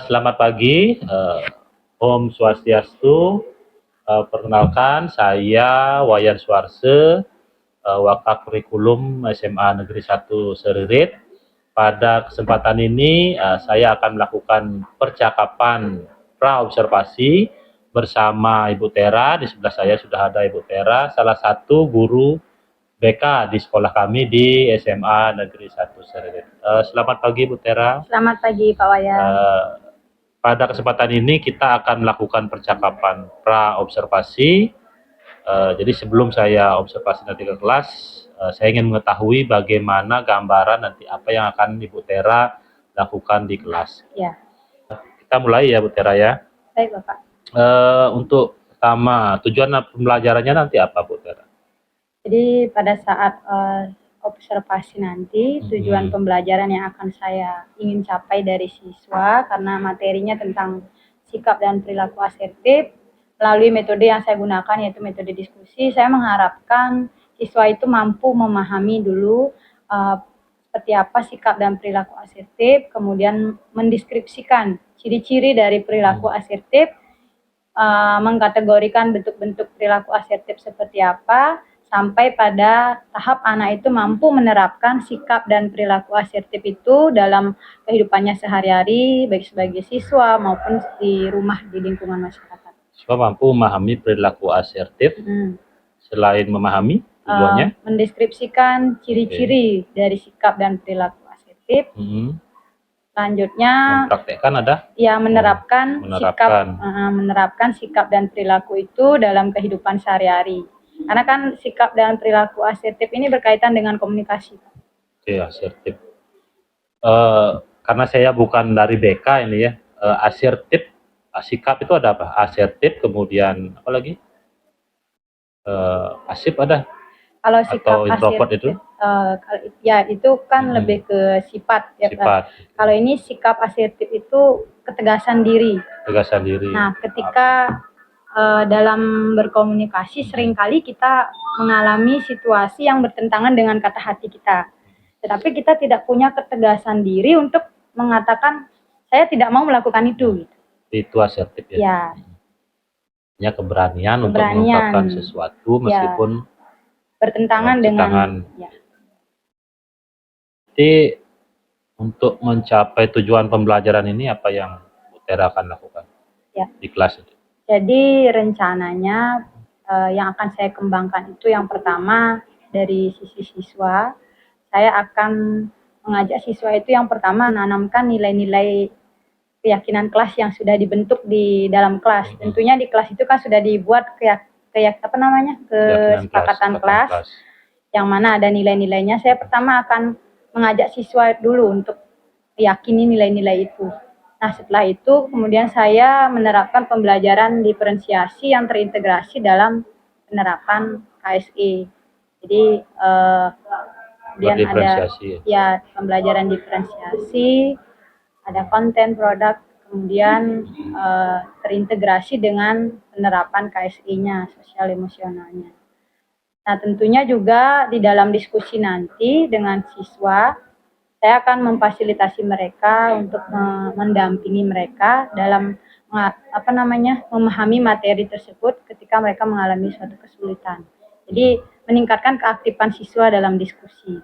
Selamat pagi, Om Swastiastu. Perkenalkan, saya Wayan Suarse, Wakakurikulum SMA Negeri 1 Seririt. Pada kesempatan ini, saya akan melakukan percakapan pra-observasi bersama Ibu Tera. Di sebelah saya sudah ada Ibu Tera, salah satu guru BK di sekolah kami di SMA Negeri 1 Seririt. Selamat pagi, Bu Tera. Selamat pagi, Pak Wayan. Pada kesempatan ini kita akan melakukan percakapan pra-observasi. Jadi sebelum saya observasi nanti ke kelas, saya ingin mengetahui bagaimana gambaran nanti apa yang akan Ibu Tera lakukan di kelas. Ya. Kita mulai ya, Bu Tera ya. Baik, Bapak. Untuk pertama, tujuan pembelajarannya nanti apa, Bu Tera? Jadi pada saat observasi nanti, tujuan pembelajaran yang akan saya ingin capai dari siswa, karena materinya tentang sikap dan perilaku asertif, melalui metode yang saya gunakan yaitu metode diskusi, saya mengharapkan siswa itu mampu memahami dulu seperti apa sikap dan perilaku asertif, kemudian mendeskripsikan ciri-ciri dari perilaku asertif, mengkategorikan bentuk-bentuk perilaku asertif seperti apa, sampai pada tahap anak itu mampu menerapkan sikap dan perilaku asertif itu dalam kehidupannya sehari-hari, baik sebagai siswa maupun di rumah, di lingkungan masyarakat. Siswa mampu memahami perilaku asertif, selain memahami tujuannya? Mendeskripsikan ciri-ciri dari sikap dan perilaku asertif. Selanjutnya, mempraktekkan ada? Ya, menerapkan sikap dan perilaku itu dalam kehidupan sehari-hari. Karena kan sikap dan perilaku asertif ini berkaitan dengan komunikasi. Oke, asertif. Karena saya bukan dari BK ini ya, asertif, sikap itu ada apa? Asertif, kemudian apa lagi? Pasif ada? Kalau sikap atau introvert asertif, itu? Ya itu kan lebih ke sifat. Ya, sifat. Kalau ini sikap asertif itu ketegasan diri. Ketegasan diri. Nah, ketika dalam berkomunikasi seringkali kita mengalami situasi yang bertentangan dengan kata hati kita. Tetapi kita tidak punya ketegasan diri untuk mengatakan saya tidak mau melakukan itu. Itu asertif ya. Ya. Punya keberanian untuk mengungkapkan sesuatu meskipun bertentangan dengan ya. Jadi untuk mencapai tujuan pembelajaran ini apa yang Bu Tera akan lakukan di kelas itu? Jadi rencananya yang akan saya kembangkan itu yang pertama dari sisi siswa, saya akan mengajak siswa itu yang pertama menanamkan nilai-nilai keyakinan kelas yang sudah dibentuk di dalam kelas. Tentunya di kelas itu kan sudah dibuat kesepakatan kelas yang mana ada nilai-nilainya. Saya pertama akan mengajak siswa dulu untuk meyakini nilai-nilai itu. Nah, setelah itu kemudian saya menerapkan pembelajaran diferensiasi yang terintegrasi dalam penerapan KSE. Jadi kemudian ada pembelajaran diferensiasi, ada konten produk, kemudian terintegrasi dengan penerapan KSE-nya, sosial emosionalnya. Nah, tentunya juga di dalam diskusi nanti dengan siswa, saya akan memfasilitasi mereka untuk mendampingi mereka dalam memahami materi tersebut ketika mereka mengalami suatu kesulitan. Jadi meningkatkan keaktifan siswa dalam diskusi.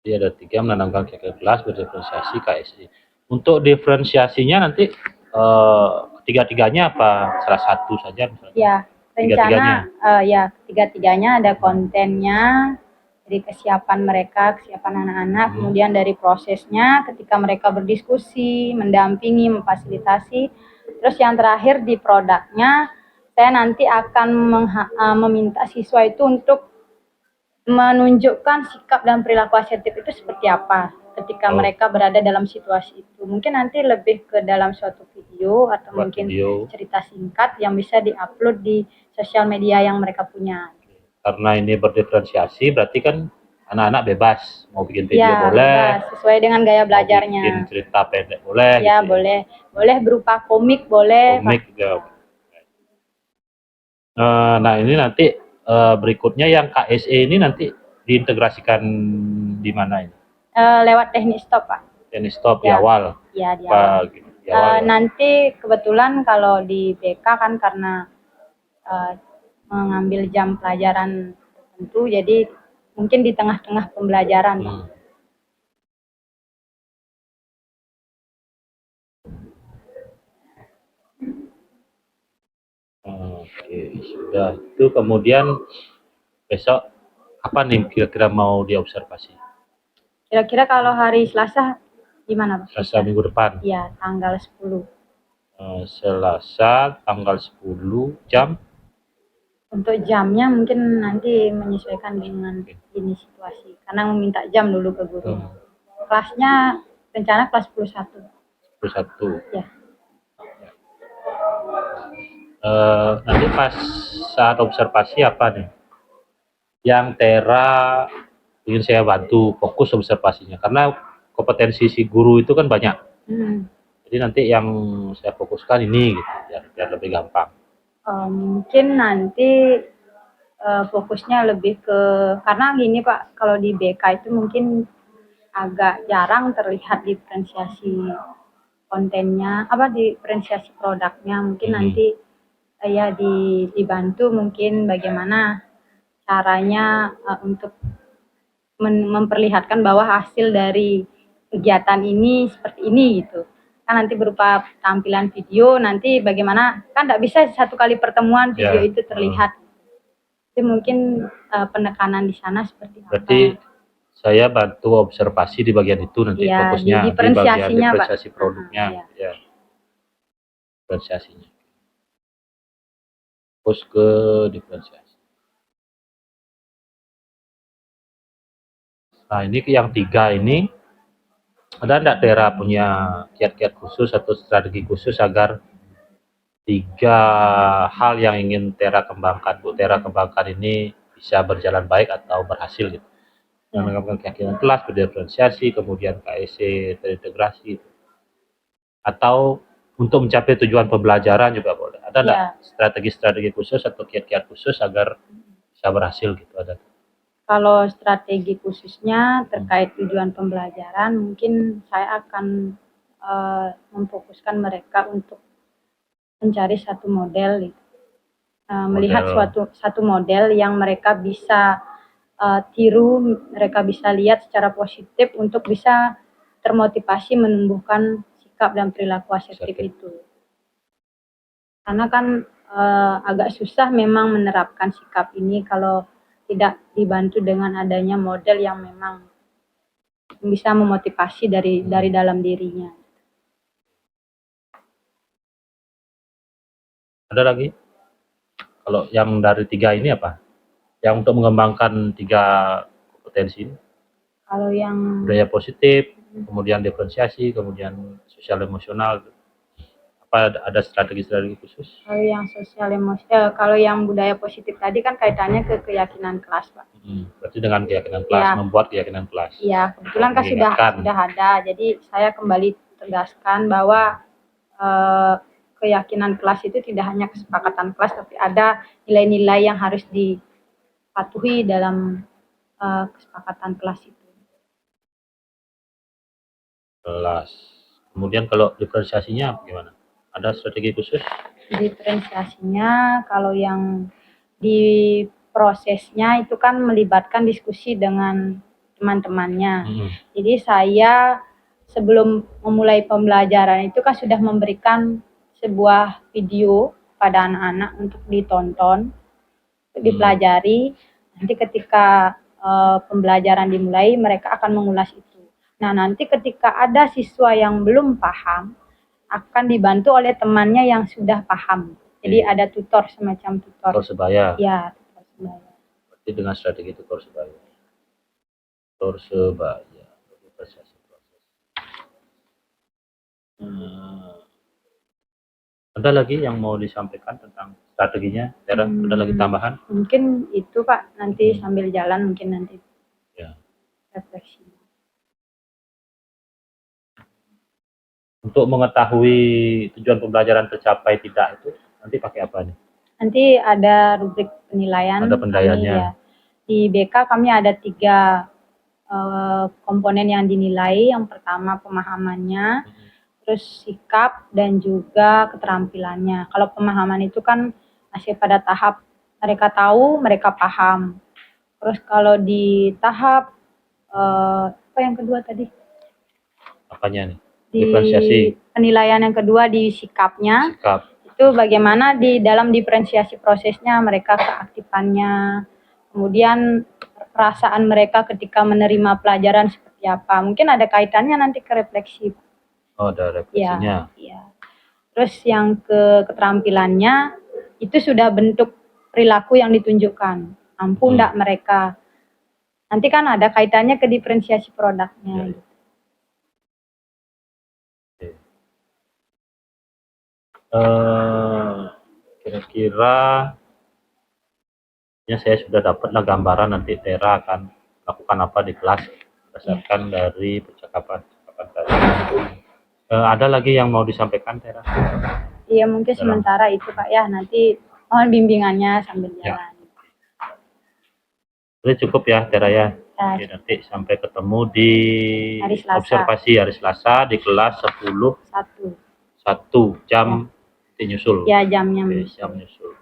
Jadi ada 3, menanamkan keyakinan kelas, berdiferensiasi, KSE. Untuk diferensiasinya nanti ketiga-tiganya apa salah satu saja misalnya? Ya, rencana ketiga-tiganya ada kontennya, dari kesiapan mereka, kesiapan anak-anak, kemudian dari prosesnya ketika mereka berdiskusi, mendampingi, memfasilitasi. Terus yang terakhir di produknya, saya nanti akan meminta siswa itu untuk menunjukkan sikap dan perilaku asertif itu seperti apa ketika mereka berada dalam situasi itu. Mungkin nanti lebih ke dalam suatu video atau mungkin cerita singkat yang bisa diupload di sosial media yang mereka punya. Karena ini berdiferensiasi, berarti kan anak-anak bebas mau bikin video boleh, bebas, sesuai dengan gaya belajarnya. Bikin cerita pendek boleh. Ya, gitu boleh, boleh berupa komik boleh. Komik juga. Nah ini nanti berikutnya yang KSE ini nanti diintegrasikan di mana ini? Lewat teknik stop, Pak. Ini stop di Ya. awal. Ya, di Apa awal. gitu, di awal ya. Nanti kebetulan kalau di BK kan karena mengambil jam pelajaran tertentu, jadi mungkin di tengah-tengah pembelajaran, Pak. Oke, sudah. Itu kemudian besok apa nih kira-kira mau diobservasi? Kira-kira kalau hari Selasa gimana, Pak? Selasa minggu depan. Iya, tanggal 10. Selasa tanggal 10 jam. Untuk jamnya mungkin nanti menyesuaikan dengan ini situasi. Karena meminta jam dulu ke guru. Kelasnya rencana kelas 11. 11. Ya. Nanti pas saat observasi apa nih? Yang Tera ingin saya bantu fokus observasinya. Karena kompetensi si guru itu kan banyak. Jadi nanti yang saya fokuskan ini gitu, biar lebih gampang. Mungkin nanti fokusnya lebih ke, karena gini Pak, kalau di BK itu mungkin agak jarang terlihat diferensiasi kontennya, diferensiasi produknya. Mungkin nanti ya dibantu mungkin bagaimana caranya untuk memperlihatkan bahwa hasil dari kegiatan ini seperti ini gitu. Kan nanti berupa tampilan video, nanti bagaimana, kan tidak bisa satu kali pertemuan video itu terlihat. Jadi mungkin penekanan di sana seperti apa. Berarti saya bantu observasi di bagian itu nanti fokusnya di bagian diferensiasi produknya. Ya. Diferensiasinya. Fokus ke diferensiasi. Nah ini yang 3 ini, ada enggak Tera punya kiat-kiat khusus atau strategi khusus agar 3 hal yang ingin Tera kembangkan ini bisa berjalan baik atau berhasil gitu. Yang mengembangkan keyakinan kelas, berdiferensiasi, kemudian KSC terintegrasi gitu. Atau untuk mencapai tujuan pembelajaran juga boleh. Ada enggak strategi-strategi khusus atau kiat-kiat khusus agar bisa berhasil gitu, ada? Kalau strategi khususnya terkait tujuan pembelajaran, mungkin saya akan memfokuskan mereka untuk mencari satu model, melihat satu model yang mereka bisa tiru, mereka bisa lihat secara positif untuk bisa termotivasi menumbuhkan sikap dan perilaku asertif itu. Karena kan agak susah memang menerapkan sikap ini kalau tidak dibantu dengan adanya model yang memang bisa memotivasi dari dalam dirinya. Ada lagi? Kalau yang dari 3 ini apa? Yang untuk mengembangkan 3 kompetensi ini? Kalau yang budaya positif, kemudian diferensiasi, kemudian sosial emosional. Apa ada strategi-strategi khusus? Kalau yang sosial emosional, kalau yang budaya positif tadi kan kaitannya ke keyakinan kelas, Pak. Berarti dengan keyakinan kelas, membuat keyakinan kelas. Iya, kebetulan kan sudah ada. Jadi saya kembali tegaskan bahwa keyakinan kelas itu tidak hanya kesepakatan kelas, tapi ada nilai-nilai yang harus dipatuhi dalam kesepakatan kelas itu. Kelas. Kemudian kalau diferensiasinya gimana? Ada strategi khusus? Diferensiasinya kalau yang di prosesnya itu kan melibatkan diskusi dengan teman-temannya. Jadi saya sebelum memulai pembelajaran itu kan sudah memberikan sebuah video pada anak-anak untuk ditonton, untuk dipelajari. Nanti ketika pembelajaran dimulai, mereka akan mengulas itu. Nah, nanti ketika ada siswa yang belum paham, akan dibantu oleh temannya yang sudah paham. Jadi ada tutor, semacam tutor. Tutor sebaya. Ya, tutor sebaya. Berarti dengan strategi tutor sebaya. Tutor sebaya. Proses. Ada lagi yang mau disampaikan tentang strateginya? Tera, ada lagi tambahan? Mungkin itu Pak, nanti sambil jalan mungkin nanti refleksi. Untuk mengetahui tujuan pembelajaran tercapai tidak itu, nanti pakai apa nih? Nanti ada rubrik penilaian. Ada penilaiannya. Ya. Di BK kami ada 3 komponen yang dinilai. Yang pertama pemahamannya, terus sikap dan juga keterampilannya. Kalau pemahaman itu kan masih pada tahap mereka tahu, mereka paham. Terus kalau di tahap apa yang kedua tadi? Apanya nih? Di Diferensiasi. penilaian yang kedua di sikapnya. Sikap. Itu bagaimana di dalam diferensiasi prosesnya mereka keaktifannya, kemudian perasaan mereka ketika menerima pelajaran seperti apa. Mungkin ada kaitannya nanti ke refleksi. Oh, ada refleksinya. Ya. Terus yang keterampilannya itu sudah bentuk perilaku yang ditunjukkan. Mampu enggak mereka. Nanti kan ada kaitannya ke diferensiasi produknya. Kira-kira ya saya sudah dapatlah gambaran nanti Tera akan lakukan apa di kelas berdasarkan dari percakapan tadi. Ada lagi yang mau disampaikan Tera? Iya, mungkin sementara itu Pak ya, nanti mohon bimbingannya sambil jalan. Jadi cukup ya Tera ya. Ya. Nanti sampai ketemu di Hari Selasa. Observasi hari Selasa di kelas 1 jam nyusul. Ya, jamnya jam nyusul.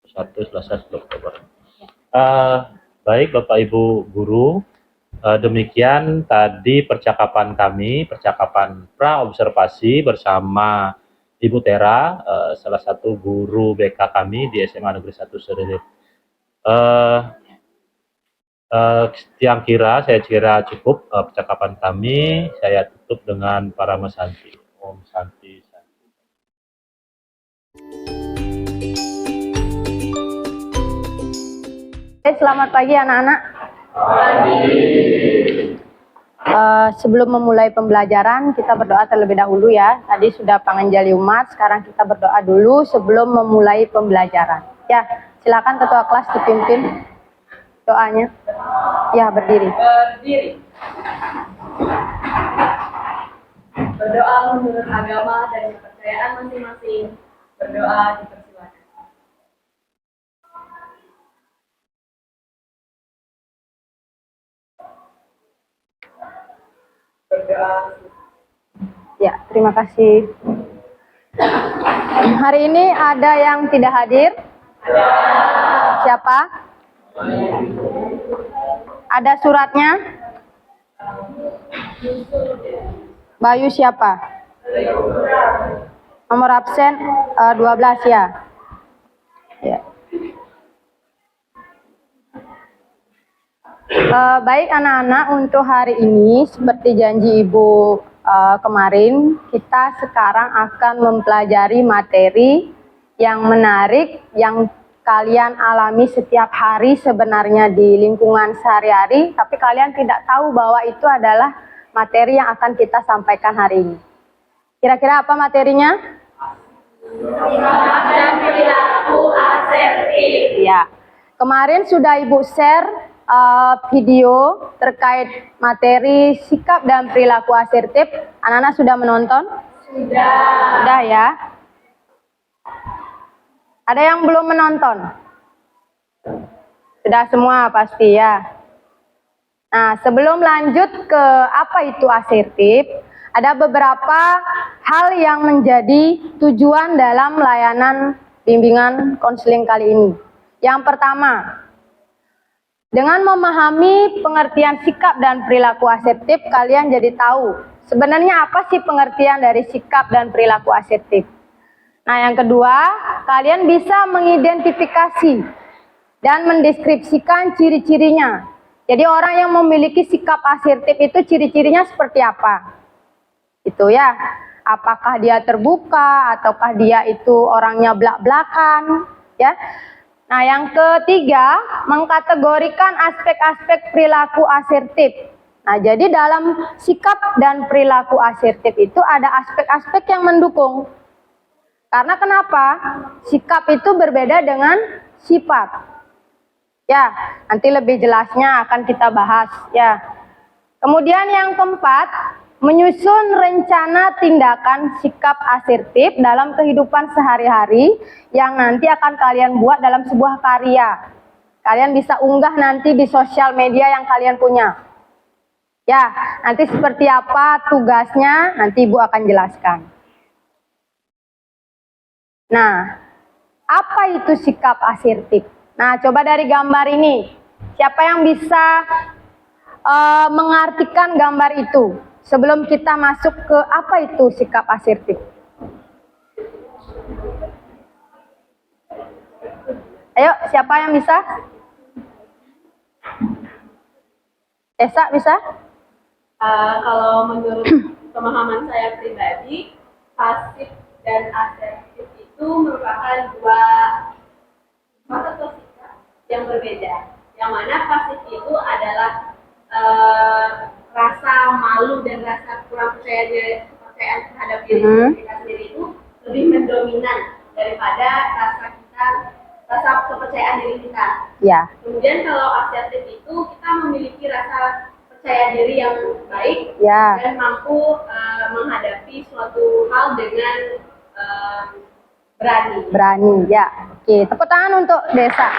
1 Selasa 10 Oktober. Baik Bapak Ibu guru, demikian tadi percakapan kami, percakapan pra-observasi bersama Ibu Tera, salah satu guru BK kami di SMA Negeri 1 Seririt. Saya kira cukup percakapan kami. Saya tutup dengan Parama Santi. Om Santi. Selamat pagi anak-anak. Sebelum memulai pembelajaran, kita berdoa terlebih dahulu ya. Tadi sudah pangenjali umat, sekarang kita berdoa dulu sebelum memulai pembelajaran. Ya, silakan ketua kelas dipimpin doanya. Ya, berdiri. Berdoa menurut agama dan kepercayaan masing-masing. Berdoa dipersilakan. Berdoa. Ya, terima kasih. Hari ini ada yang tidak hadir? Siapa? Ada suratnya? Bayu siapa? Nomor absen 12 ya? Ya. Baik anak-anak, untuk hari ini seperti janji Ibu kemarin, kita sekarang akan mempelajari materi yang menarik, yang kalian alami setiap hari sebenarnya di lingkungan sehari-hari, tapi kalian tidak tahu bahwa itu adalah materi yang akan kita sampaikan hari ini. Kira-kira apa materinya? Sikap dan perilaku asertif. Ya, kemarin sudah Ibu share video terkait materi sikap dan perilaku asertif. Anak-anak sudah menonton? Sudah ya. Ada yang belum menonton? Sudah semua pasti ya. Nah, sebelum lanjut ke apa itu asertif, ada beberapa hal yang menjadi tujuan dalam layanan bimbingan konseling kali ini. Yang pertama, dengan memahami pengertian sikap dan perilaku asertif, kalian jadi tahu sebenarnya apa sih pengertian dari sikap dan perilaku asertif. Nah, yang kedua, kalian bisa mengidentifikasi dan mendeskripsikan ciri-cirinya. Jadi orang yang memiliki sikap asertif itu ciri-cirinya seperti apa? Itu ya. Apakah dia terbuka ataukah dia itu orangnya belak-belakan, ya? Nah, yang ketiga, mengkategorikan aspek-aspek perilaku asertif. Nah, jadi dalam sikap dan perilaku asertif itu ada aspek-aspek yang mendukung. Karena kenapa? Sikap itu berbeda dengan sifat. Ya, nanti lebih jelasnya akan kita bahas, ya. Kemudian yang keempat, menyusun rencana tindakan sikap asertif dalam kehidupan sehari-hari yang nanti akan kalian buat dalam sebuah karya. Kalian bisa unggah nanti di sosial media yang kalian punya. Ya, nanti seperti apa tugasnya nanti Ibu akan jelaskan. Nah, apa itu sikap asertif? Nah, coba dari gambar ini, siapa yang bisa mengartikan gambar itu sebelum kita masuk ke apa itu sikap asertif? Ayo, siapa yang bisa? Esa bisa? Kalau menurut pemahaman saya pribadi, pasif dan asertif itu merupakan dua sifat atau sikap yang berbeda. Yang mana pasif itu adalah rasa malu dan rasa kurang kepercayaan terhadap diri kita sendiri itu lebih mendominan daripada rasa kepercayaan diri kita. Ya. Kemudian kalau asertif itu kita memiliki rasa percaya diri yang baik Ya. dan mampu menghadapi suatu hal dengan berani. Berani, ya. Oke, tepuk tangan untuk Desa.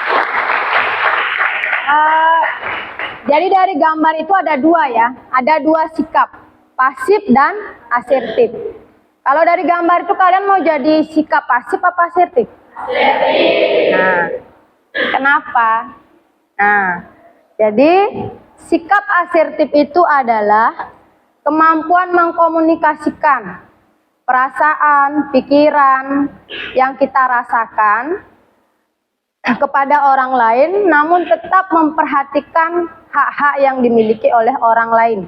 Jadi dari gambar itu ada dua ya, ada dua sikap, pasif dan asertif. Kalau dari gambar itu kalian mau jadi sikap pasif apa asertif? Asertif. Nah, kenapa? Nah, jadi sikap asertif itu adalah kemampuan mengkomunikasikan perasaan, pikiran yang kita rasakan kepada orang lain, namun tetap memperhatikan hak-hak yang dimiliki oleh orang lain.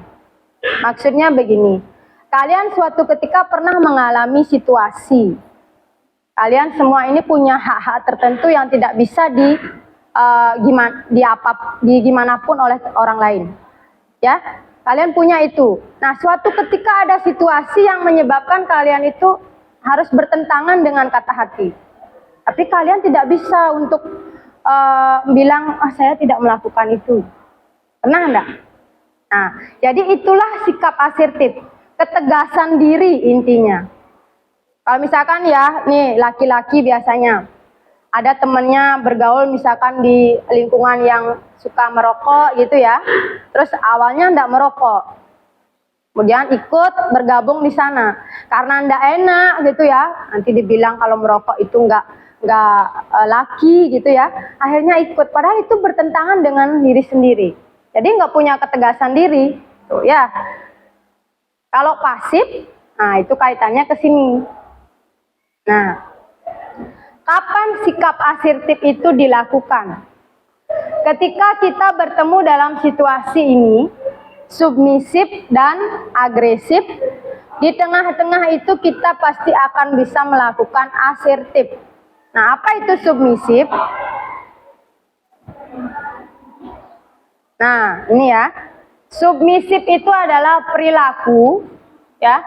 Maksudnya begini, kalian suatu ketika pernah mengalami situasi, kalian semua ini punya hak-hak tertentu yang tidak bisa dimanapun oleh orang lain, ya. Kalian punya itu. Nah, suatu ketika ada situasi yang menyebabkan kalian itu harus bertentangan dengan kata hati. Tapi kalian tidak bisa untuk bilang, saya tidak melakukan itu. Pernah enggak? Nah, jadi itulah sikap asertif. Ketegasan diri intinya. Kalau misalkan ya, nih laki-laki biasanya ada temennya bergaul misalkan di lingkungan yang suka merokok gitu ya. Terus awalnya enggak merokok. Kemudian ikut bergabung di sana. Karena enggak enak gitu ya. Nanti dibilang kalau merokok itu enggak laki gitu ya. Akhirnya ikut. Padahal itu bertentangan dengan diri sendiri. Jadi nggak punya ketegasan diri. Tuh ya. Kalau pasif, nah itu kaitannya ke sini. Nah, kapan sikap asertif itu dilakukan? Ketika kita bertemu dalam situasi ini, submisif dan agresif, di tengah-tengah itu kita pasti akan bisa melakukan asertif. Nah, apa itu submisif? Nah, ini ya. Submisif itu adalah perilaku ya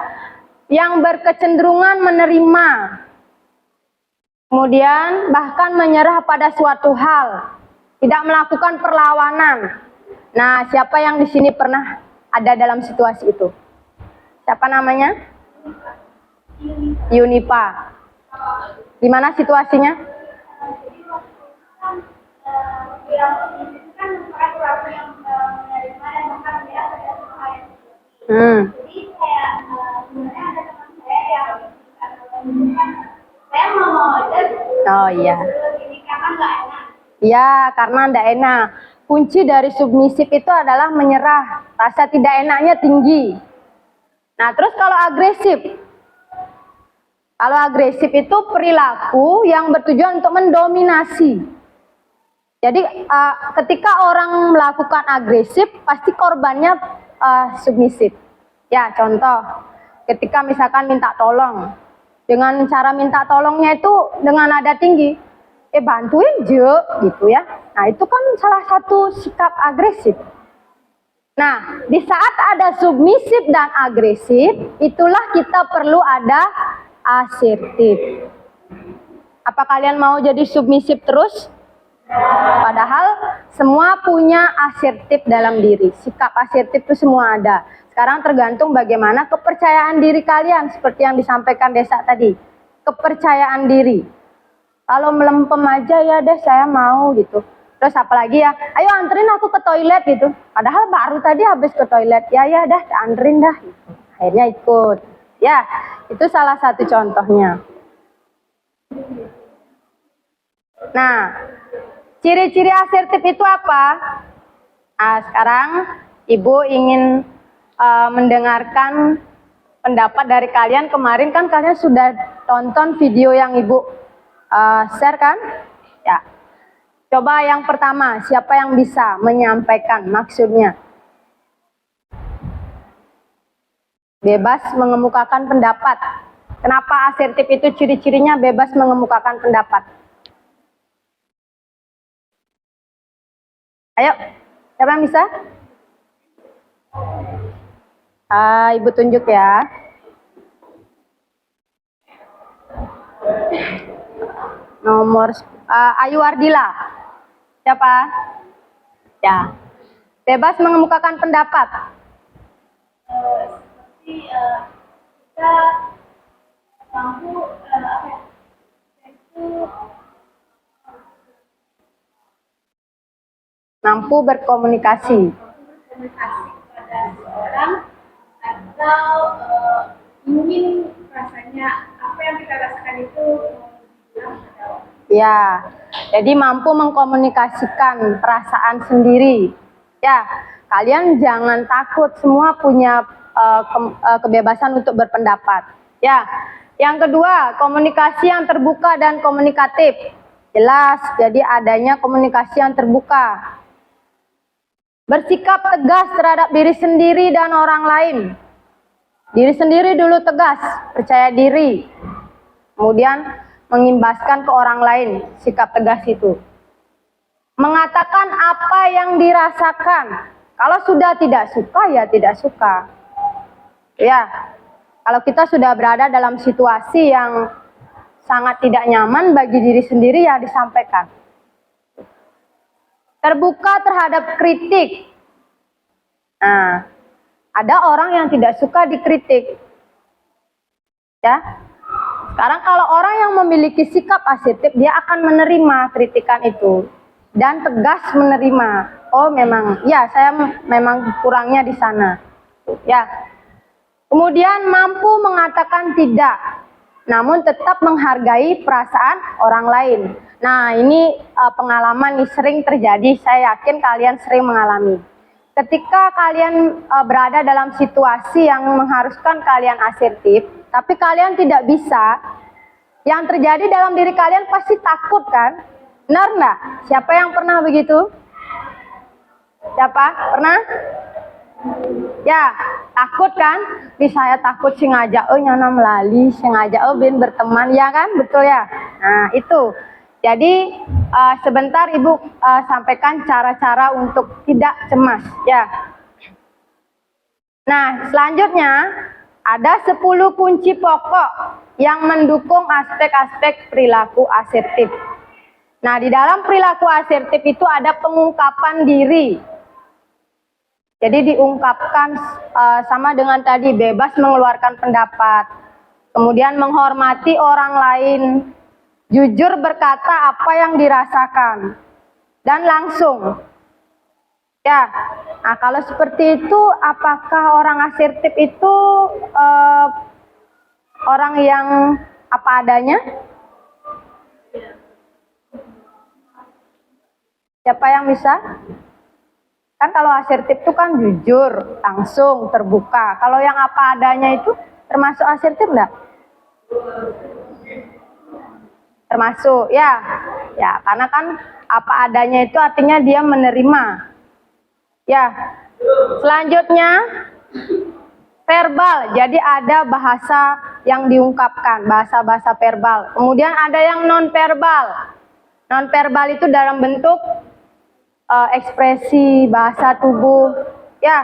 yang berkecenderungan menerima. Kemudian bahkan menyerah pada suatu hal, tidak melakukan perlawanan. Nah, siapa yang di sini pernah ada dalam situasi itu? Siapa namanya? Yunipa. Gimana situasinya? Jadi kayak sebenarnya ada teman saya yang saya mau aja. Oh iya. Ini karena nggak enak. Ya, karena nggak enak. Kunci dari submisif itu adalah menyerah. Rasa tidak enaknya tinggi. Nah, terus kalau agresif? Kalau agresif itu perilaku yang bertujuan untuk mendominasi. Jadi ketika orang melakukan agresif, pasti korbannya submisif. Ya, contoh, ketika misalkan minta tolong, dengan cara minta tolongnya itu dengan nada tinggi, bantuin je, gitu ya. Nah, itu kan salah satu sikap agresif. Nah, di saat ada submisif dan agresif, itulah kita perlu ada asertif. Apa kalian mau jadi submisif terus? Padahal semua punya asertif dalam diri. Sikap asertif itu semua ada. Sekarang tergantung bagaimana kepercayaan diri kalian. Seperti yang disampaikan Desa tadi. Kepercayaan diri. Kalau melempem aja ya deh saya mau gitu. Terus apalagi ya, ayo anterin aku ke toilet gitu. Padahal baru tadi habis ke toilet. Ya dah, anterin dah. Akhirnya ikut. Ya, itu salah satu contohnya. Nah, ciri-ciri asertif itu apa? Nah, sekarang Ibu ingin mendengarkan pendapat dari kalian. Kemarin kan kalian sudah tonton video yang Ibu share kan? Ya. Coba yang pertama, siapa yang bisa menyampaikan maksudnya? Bebas mengemukakan pendapat. Kenapa asertif itu ciri-cirinya bebas mengemukakan pendapat? Ayo, siapa yang bisa? Ibu tunjuk ya. Nomor Ayu Ardila. Siapa? Ya. Bebas mengemukakan pendapat. Seperti kita mampu Mampu berkomunikasi. komunikasi kepada seseorang atau ingin rasanya apa yang kita rasakan itu bilang atau Ya, jadi mampu mengkomunikasikan perasaan sendiri. Ya, kalian jangan takut, semua punya kebebasan untuk berpendapat. Ya, yang kedua, komunikasi yang terbuka dan komunikatif. Jelas, jadi adanya komunikasi yang terbuka. Bersikap tegas terhadap diri sendiri dan orang lain. Diri sendiri dulu tegas, percaya diri. Kemudian mengimbaskan ke orang lain, sikap tegas itu. Mengatakan apa yang dirasakan. Kalau sudah tidak suka, ya tidak suka. Ya, kalau kita sudah berada dalam situasi yang sangat tidak nyaman bagi diri sendiri, ya disampaikan. Terbuka terhadap kritik. Nah, ada orang yang tidak suka dikritik. Ya. Sekarang kalau orang yang memiliki sikap asertif, dia akan menerima kritikan itu dan tegas menerima. Oh, memang, ya saya memang kurangnya di sana. Ya. Kemudian mampu mengatakan tidak, namun tetap menghargai perasaan orang lain. Nah, ini pengalaman nih sering terjadi. Saya yakin kalian sering mengalami. Ketika kalian berada dalam situasi yang mengharuskan kalian asertif, tapi kalian tidak bisa, yang terjadi dalam diri kalian pasti takut kan? Benar nggak? Siapa yang pernah begitu? Siapa? Pernah? Ya, takut kan? Bisa saya takut sing ngajak nyana melali, sing ngajak bin berteman, ya kan? Betul ya? Nah, itu. Jadi sebentar Ibu sampaikan cara-cara untuk tidak cemas, ya. Nah, selanjutnya ada 10 kunci pokok yang mendukung aspek-aspek perilaku asertif. Nah, di dalam perilaku asertif itu ada pengungkapan diri. Jadi diungkapkan sama dengan tadi, bebas mengeluarkan pendapat. Kemudian menghormati orang lain. Jujur berkata apa yang dirasakan. Dan langsung. Ya, nah kalau seperti itu, apakah orang asertif itu orang yang apa adanya? Siapa yang bisa? Kan kalau asertif itu kan jujur, langsung, terbuka. Kalau yang apa adanya itu termasuk asertif enggak? Termasuk, ya. Ya, karena kan apa adanya itu artinya dia menerima. Ya, selanjutnya verbal. Jadi ada bahasa yang diungkapkan, bahasa-bahasa verbal. Kemudian ada yang non-verbal. Non-verbal itu dalam bentuk ekspresi bahasa tubuh. Ya,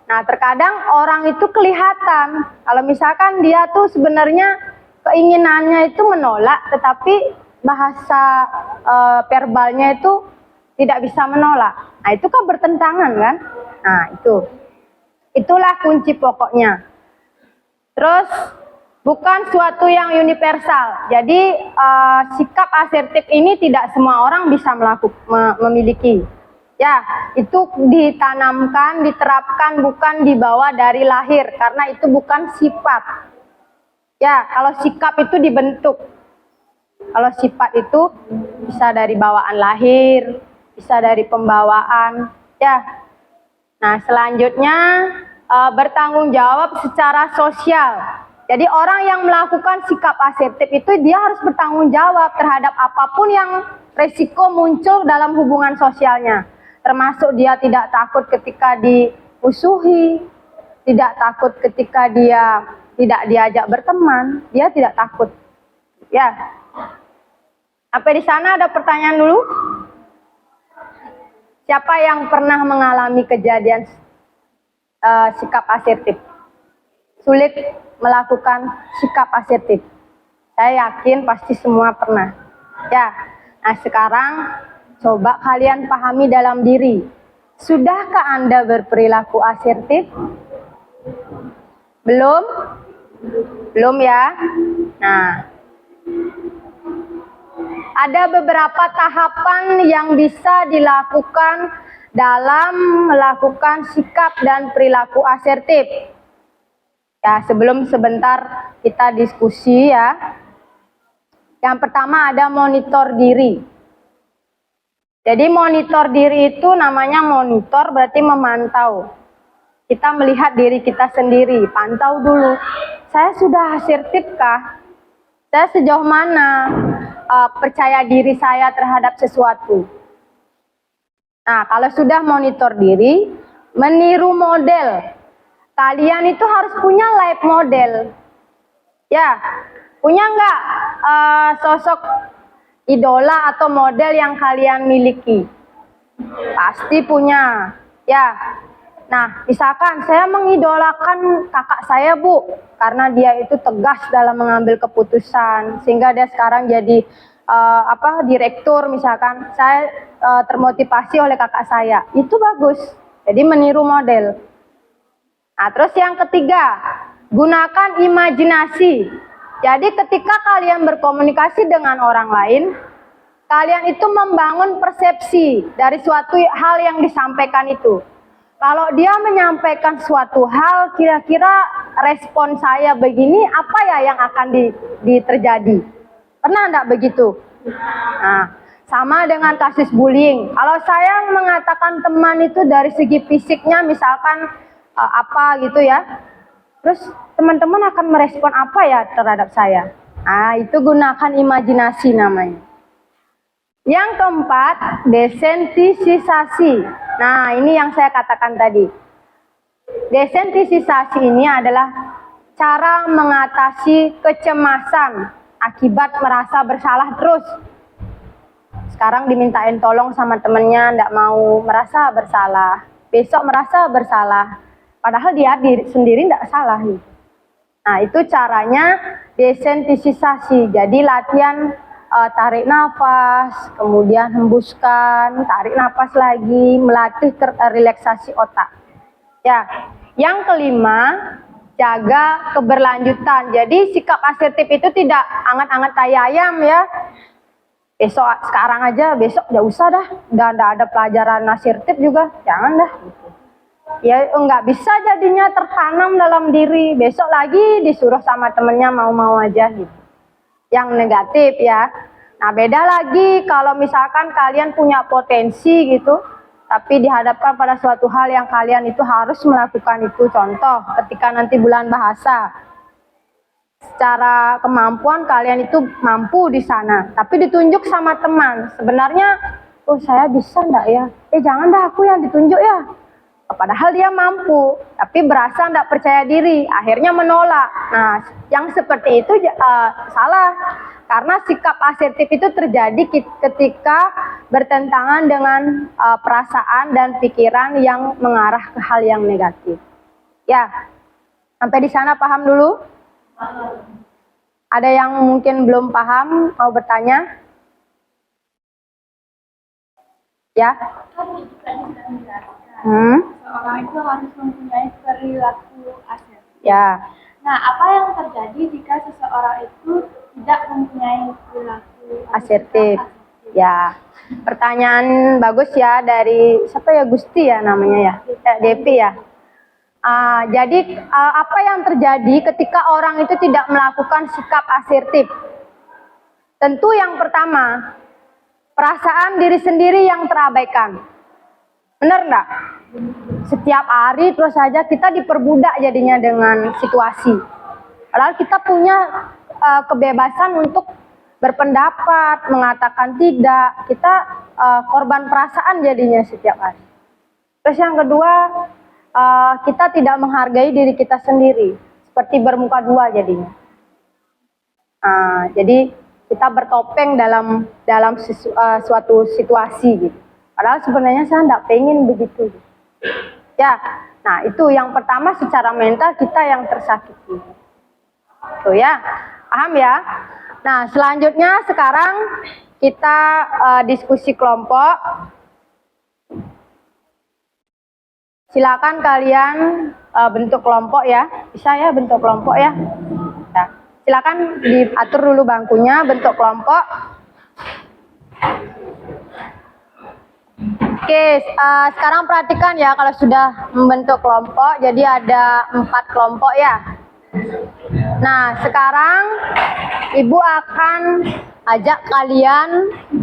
nah terkadang orang itu kelihatan. Kalau misalkan dia tuh sebenarnya keinginannya itu menolak, tetapi bahasa verbalnya itu tidak bisa menolak. Nah, itu kan bertentangan kan? Nah, itulah kunci pokoknya. Terus bukan suatu yang universal. Jadi sikap asertif ini tidak semua orang bisa memiliki. Ya, itu ditanamkan, diterapkan, bukan dibawa dari lahir, karena itu bukan sifat. Ya, kalau sikap itu dibentuk. Kalau sifat itu bisa dari bawaan lahir, bisa dari pembawaan. Ya. Nah, selanjutnya bertanggung jawab secara sosial. Jadi orang yang melakukan sikap asertif itu dia harus bertanggung jawab terhadap apapun yang resiko muncul dalam hubungan sosialnya. Termasuk dia tidak takut ketika dimusuhi, tidak takut ketika dia tidak diajak berteman, dia tidak takut. Ya. Sampai di sana ada pertanyaan dulu? Siapa yang pernah mengalami kejadian sikap asertif? Sulit melakukan sikap asertif. Saya yakin pasti semua pernah. Ya. Nah, sekarang coba kalian pahami dalam diri. Sudahkah Anda berperilaku asertif? Belum? Belum ya? Nah, ada beberapa tahapan yang bisa dilakukan dalam melakukan sikap dan perilaku asertif. Ya, sebelum sebentar kita diskusi ya. Yang pertama ada monitor diri. Jadi monitor diri itu namanya monitor berarti memantau. Kita melihat diri kita sendiri, pantau dulu. Saya sudah asertif kah? Saya sejauh mana percaya diri saya terhadap sesuatu? Nah, kalau sudah monitor diri, meniru model. Kalian itu harus punya live model. Ya, punya nggak sosok idola atau model yang kalian miliki? Pasti punya. Ya. Nah, misalkan saya mengidolakan kakak saya, Bu, karena dia itu tegas dalam mengambil keputusan, sehingga dia sekarang jadi direktur misalkan. Saya termotivasi oleh kakak saya. Itu bagus. Jadi meniru model. Nah, terus yang ketiga, gunakan imajinasi. Jadi ketika kalian berkomunikasi dengan orang lain, kalian itu membangun persepsi dari suatu hal yang disampaikan itu. Kalau dia menyampaikan suatu hal, kira-kira respon saya begini, apa ya yang akan terjadi? Pernah enggak begitu? Nah, sama dengan kasus bullying. Kalau saya mengatakan teman itu dari segi fisiknya, misalkan apa gitu ya, terus teman-teman akan merespon apa ya terhadap saya? Nah, itu gunakan imajinasi namanya. Yang keempat, desensitisasi. Nah, ini yang saya katakan tadi. Desensitisasi ini adalah cara mengatasi kecemasan akibat merasa bersalah terus. Sekarang dimintain tolong sama temennya, tidak mau, merasa bersalah. Besok merasa bersalah. Padahal dia sendiri tidak salah. Nah, itu caranya desensitisasi. Jadi latihan tarik nafas, kemudian hembuskan, tarik nafas lagi, melatih relaksasi otak. Ya, yang kelima, jaga keberlanjutan. Jadi sikap asertif itu tidak anget-anget tai ayam ya. Besok sekarang aja, besok nggak usah dah. Udah ada pelajaran asertif juga, jangan dah. Ya nggak bisa jadinya tertanam dalam diri. Besok lagi disuruh sama temennya mau-mau aja gitu. Yang negatif ya. Nah, beda lagi kalau misalkan kalian punya potensi gitu, tapi dihadapkan pada suatu hal yang kalian itu harus melakukan itu. Contoh, ketika nanti bulan bahasa, secara kemampuan kalian itu mampu di sana, tapi ditunjuk sama teman. Sebenarnya, oh saya bisa enggak ya? Jangan dah aku yang ditunjuk ya. Padahal dia mampu, tapi berasa enggak percaya diri, akhirnya menolak. Nah, yang seperti itu salah. Karena sikap asertif itu terjadi ketika bertentangan dengan perasaan dan pikiran yang mengarah ke hal yang negatif. Ya, sampai di sana paham dulu? Ada yang mungkin belum paham, mau bertanya? Ya? Seorang itu harus mempunyai perilaku asertif. Ya. Nah, apa yang terjadi jika seseorang itu tidak mempunyai perilaku Asertif. Ya, pertanyaan bagus ya dari siapa ya, Gusti ya namanya ya, Depi ya. Jadi apa yang terjadi ketika orang itu tidak melakukan sikap asertif? Tentu yang pertama, perasaan diri sendiri yang terabaikan. Benar enggak? Setiap hari terus saja kita diperbudak jadinya dengan situasi. Padahal kita punya kebebasan untuk berpendapat, mengatakan tidak. Kita korban perasaan jadinya setiap hari. Terus yang kedua, kita tidak menghargai diri kita sendiri, seperti bermuka dua jadinya. Jadi kita bertopeng dalam suatu situasi gitu. Padahal sebenarnya saya tidak pengen begitu. Ya, nah itu yang pertama, secara mental kita yang tersakiti. Tuh ya, paham ya? Nah selanjutnya sekarang kita diskusi kelompok. Silakan kalian bentuk kelompok ya, bisa ya bentuk kelompok ya. Nah, silakan diatur dulu bangkunya, bentuk kelompok. Oke, sekarang perhatikan ya kalau sudah membentuk kelompok, jadi ada 4 kelompok ya. Nah, sekarang Ibu akan ajak kalian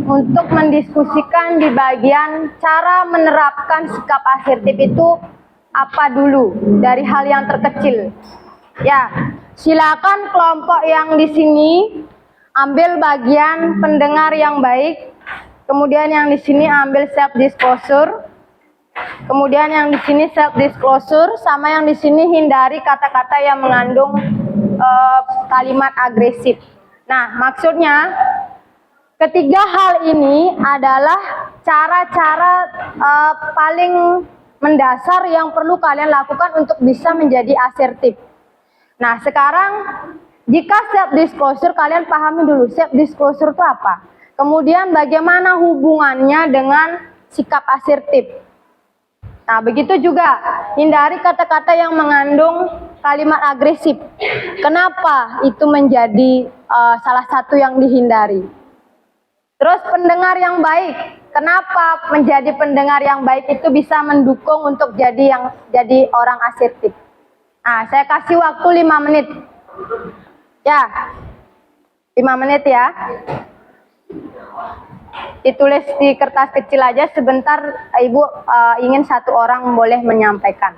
untuk mendiskusikan di bagian cara menerapkan sikap asertif itu apa dulu dari hal yang terkecil. Ya, silakan kelompok yang di sini ambil bagian pendengar yang baik, kemudian yang di sini ambil self disclosure, kemudian yang di sini self disclosure, sama yang di sini hindari kata-kata yang mengandung kalimat agresif. Nah, maksudnya ketiga hal ini adalah cara-cara paling mendasar yang perlu kalian lakukan untuk bisa menjadi asertif. Nah, sekarang jika self disclosure, kalian pahami dulu self disclosure itu apa. Kemudian bagaimana hubungannya dengan sikap asertif. Nah, begitu juga hindari kata-kata yang mengandung kalimat agresif. Kenapa itu menjadi salah satu yang dihindari? Terus pendengar yang baik. Kenapa menjadi pendengar yang baik itu bisa mendukung untuk jadi orang asertif? Nah, saya kasih waktu 5 menit. Ya, 5 menit ya. Ditulis di kertas kecil aja, sebentar Ibu ingin 1 orang boleh menyampaikan.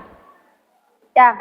Ya.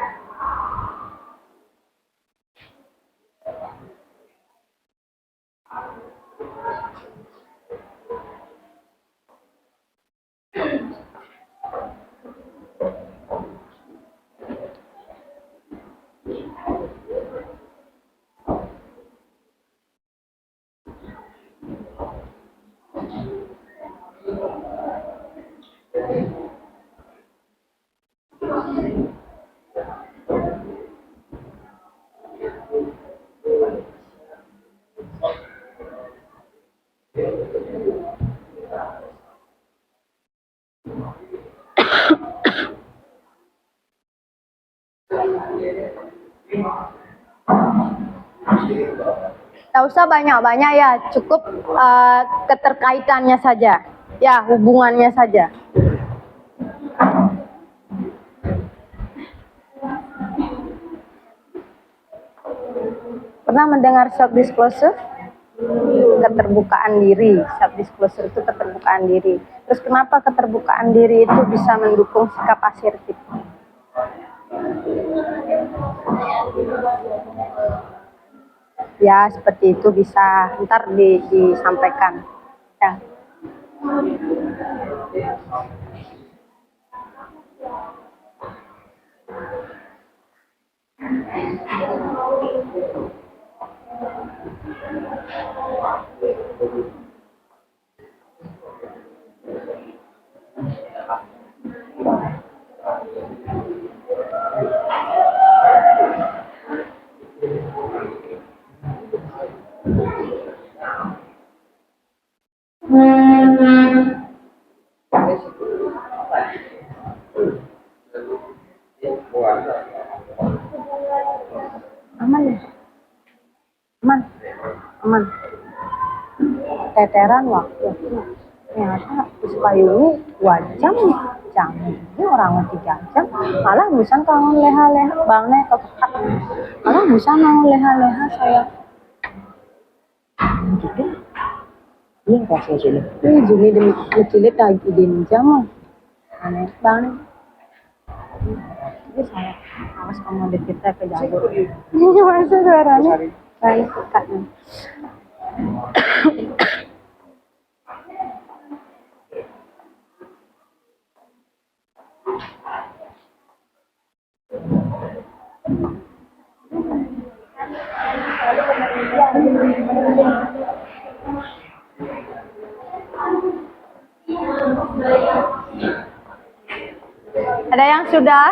Tak usah banyak-banyak ya, cukup keterkaitannya saja, ya hubungannya saja. Pernah mendengar self disclosure? Keterbukaan diri. Self disclosure itu keterbukaan diri. Terus kenapa keterbukaan diri itu bisa mendukung sikap asertif? Ya, seperti itu bisa ntar disampaikan. Ya. keteteran waktu. Ternyata Puspayuni 2 jam ini orang 3 jam malah busan kangen leha-leha bangnya kepekat malah busan kangen leha-leha saya gitu ini kasih Juni demi cilit lagi jam aneh banget. Jadi saya awas komodit kita ke jalur ini masa suaranya baik kakaknya. Ada yang sudah?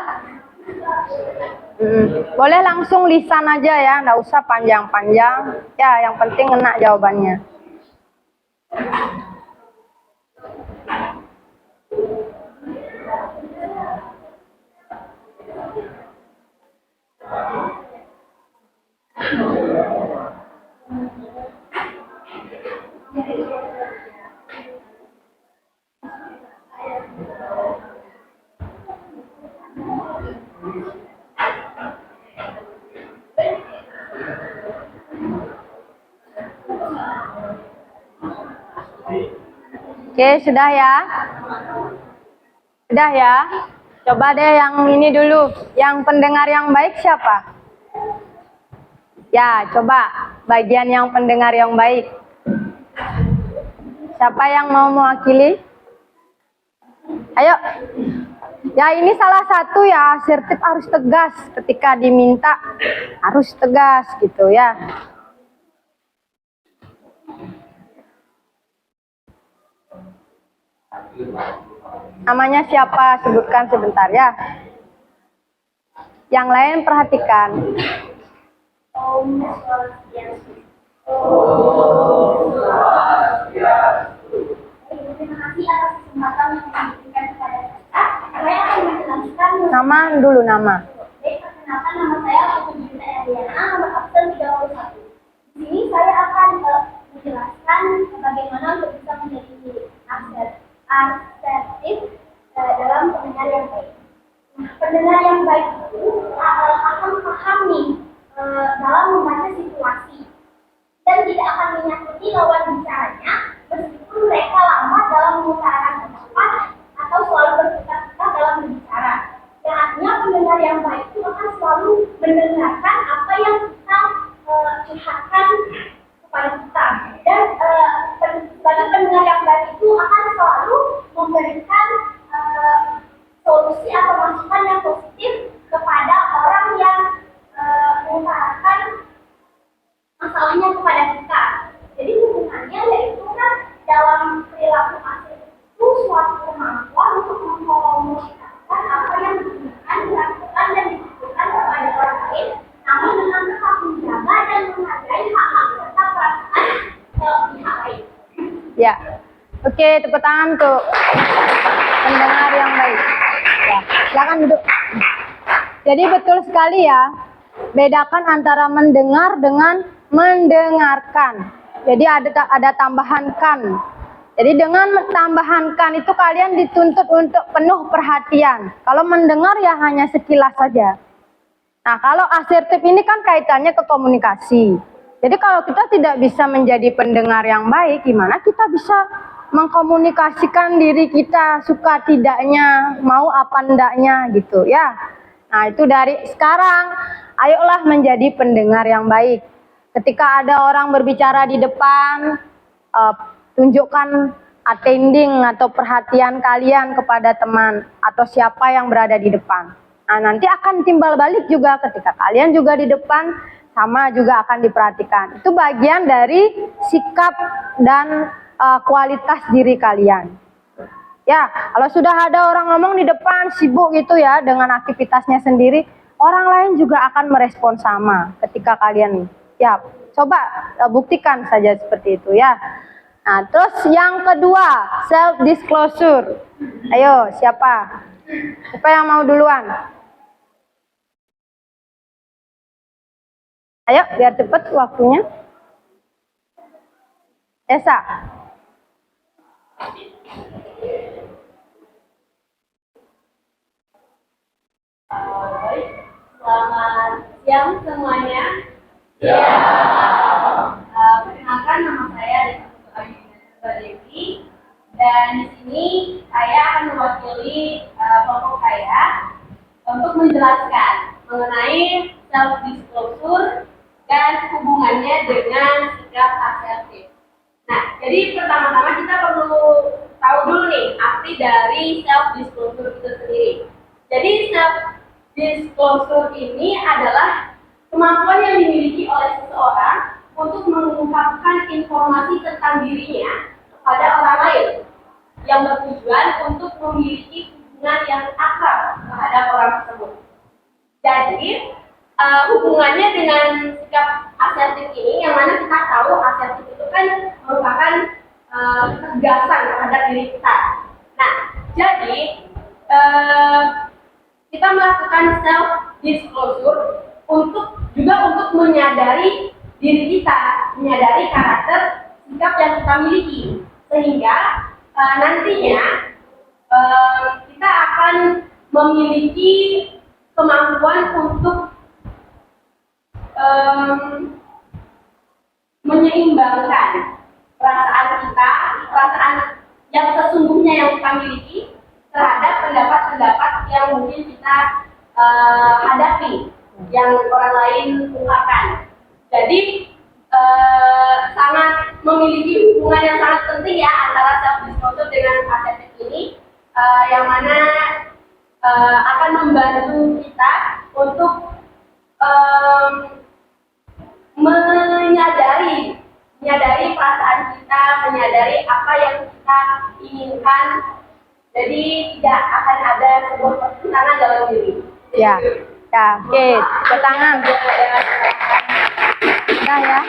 Boleh langsung lisan aja ya, nggak usah panjang-panjang. Ya, yang penting kena jawabannya. Oke, sudah ya? Sudah ya? Coba deh yang ini dulu. Yang pendengar yang baik siapa? Ya, coba bagian yang pendengar yang baik. Siapa yang mau mewakili? Ayo. Ya, ini salah satu ya, asertif harus tegas ketika diminta. Harus tegas gitu ya. Namanya siapa? Sebutkan sebentar ya. Yang lain perhatikan. Om Swastiastu. Terima kasih atas kesempatan yang diberikan kepada kita. Saya akan menjelaskan Nama. Perkenalkan, nama saya Putri Diana, nomor absen 31. Di sini saya akan menjelaskan bagaimana untuk bisa menjadi asertif dalam pendengar yang baik. Nah, pendengar yang baik itu akan paham nih dalam membaca situasi dan tidak akan menyakiti lawan bicaranya meskipun mereka lambat dalam mengutarakan pendapat atau selalu berputar-putar dalam berbicara. Yang artinya pendengar yang baik itu akan selalu mendengarkan apa yang kita curhatkan kepada kita, dan sebagai pendengar yang baik itu akan selalu memberikan solusi atau masukan yang positif kepada orang yang mengutarakan masalahnya kepada kita. Jadi hubungannya yaitu kan dalam perilaku asli itu suatu kemampuan untuk mengkomunikasikan apa yang diinginkan, dilakukan dan ditujukan kepada orang lain, namun dengan tetap menjaga dan menghargai hak-hak serta perasaan pihak lain. Ya. Oke, tepuk tangan untuk pendengar yang baik. Ya, silakan duduk. Jadi betul sekali ya. Bedakan antara mendengar dengan mendengarkan. Jadi ada tambahan kan. Jadi dengan tambahan kan itu kalian dituntut untuk penuh perhatian. Kalau mendengar ya hanya sekilas saja. Nah, kalau asertif ini kan kaitannya ke komunikasi. Jadi kalau kita tidak bisa menjadi pendengar yang baik, gimana kita bisa mengkomunikasikan diri kita, suka tidaknya, mau apa ndaknya gitu ya. Nah, itu dari sekarang, ayolah menjadi pendengar yang baik. Ketika ada orang berbicara di depan, tunjukkan attending atau perhatian kalian kepada teman atau siapa yang berada di depan. Nah, nanti akan timbal balik juga ketika kalian juga di depan, sama juga akan diperhatikan. Itu bagian dari sikap dan kualitas diri kalian. Ya, kalau sudah ada orang ngomong di depan sibuk gitu ya dengan aktivitasnya sendiri, orang lain juga akan merespon sama ketika kalian. Ya, coba buktikan saja seperti itu ya. Nah, terus yang kedua, self disclosure. Ayo, siapa? Siapa yang mau duluan? Ayo, biar cepat waktunya. Esa. Baik, selamat siang semuanya. Perkenalkan, nama saya Desa Dewi, dan di sini saya akan mewakili kelompok saya untuk menjelaskan mengenai self disclosure dan hubungannya dengan sikap asertif. Nah, jadi pertama-tama kita perlu tahu dulu nih arti dari self disclosure itu sendiri. Jadi self disclosure ini adalah kemampuan yang dimiliki oleh seseorang untuk mengungkapkan informasi tentang dirinya pada orang lain yang bertujuan untuk memiliki hubungan yang akrab terhadap orang tersebut. Jadi hubungannya dengan sikap asertif ini, yang mana kita tahu asertif itu kan merupakan ketegasan terhadap diri kita. Nah, jadi kita melakukan self disclosure untuk menyadari diri kita, menyadari karakter sikap yang kita miliki, sehingga nantinya kita akan memiliki kemampuan untuk menyeimbangkan perasaan kita, perasaan yang sesungguhnya yang kita miliki terhadap pendapat-pendapat yang mungkin kita hadapi, yang orang lain ungkapkan. Jadi sangat memiliki hubungan yang sangat penting ya antara self disclosure dengan asertif ini, yang mana akan membantu kita untuk menyadari perasaan kita, menyadari apa yang kita inginkan. Jadi tidak akan ada sebuah pertentangan dalam diri. Ya, oke, ke tangan. Nah ya.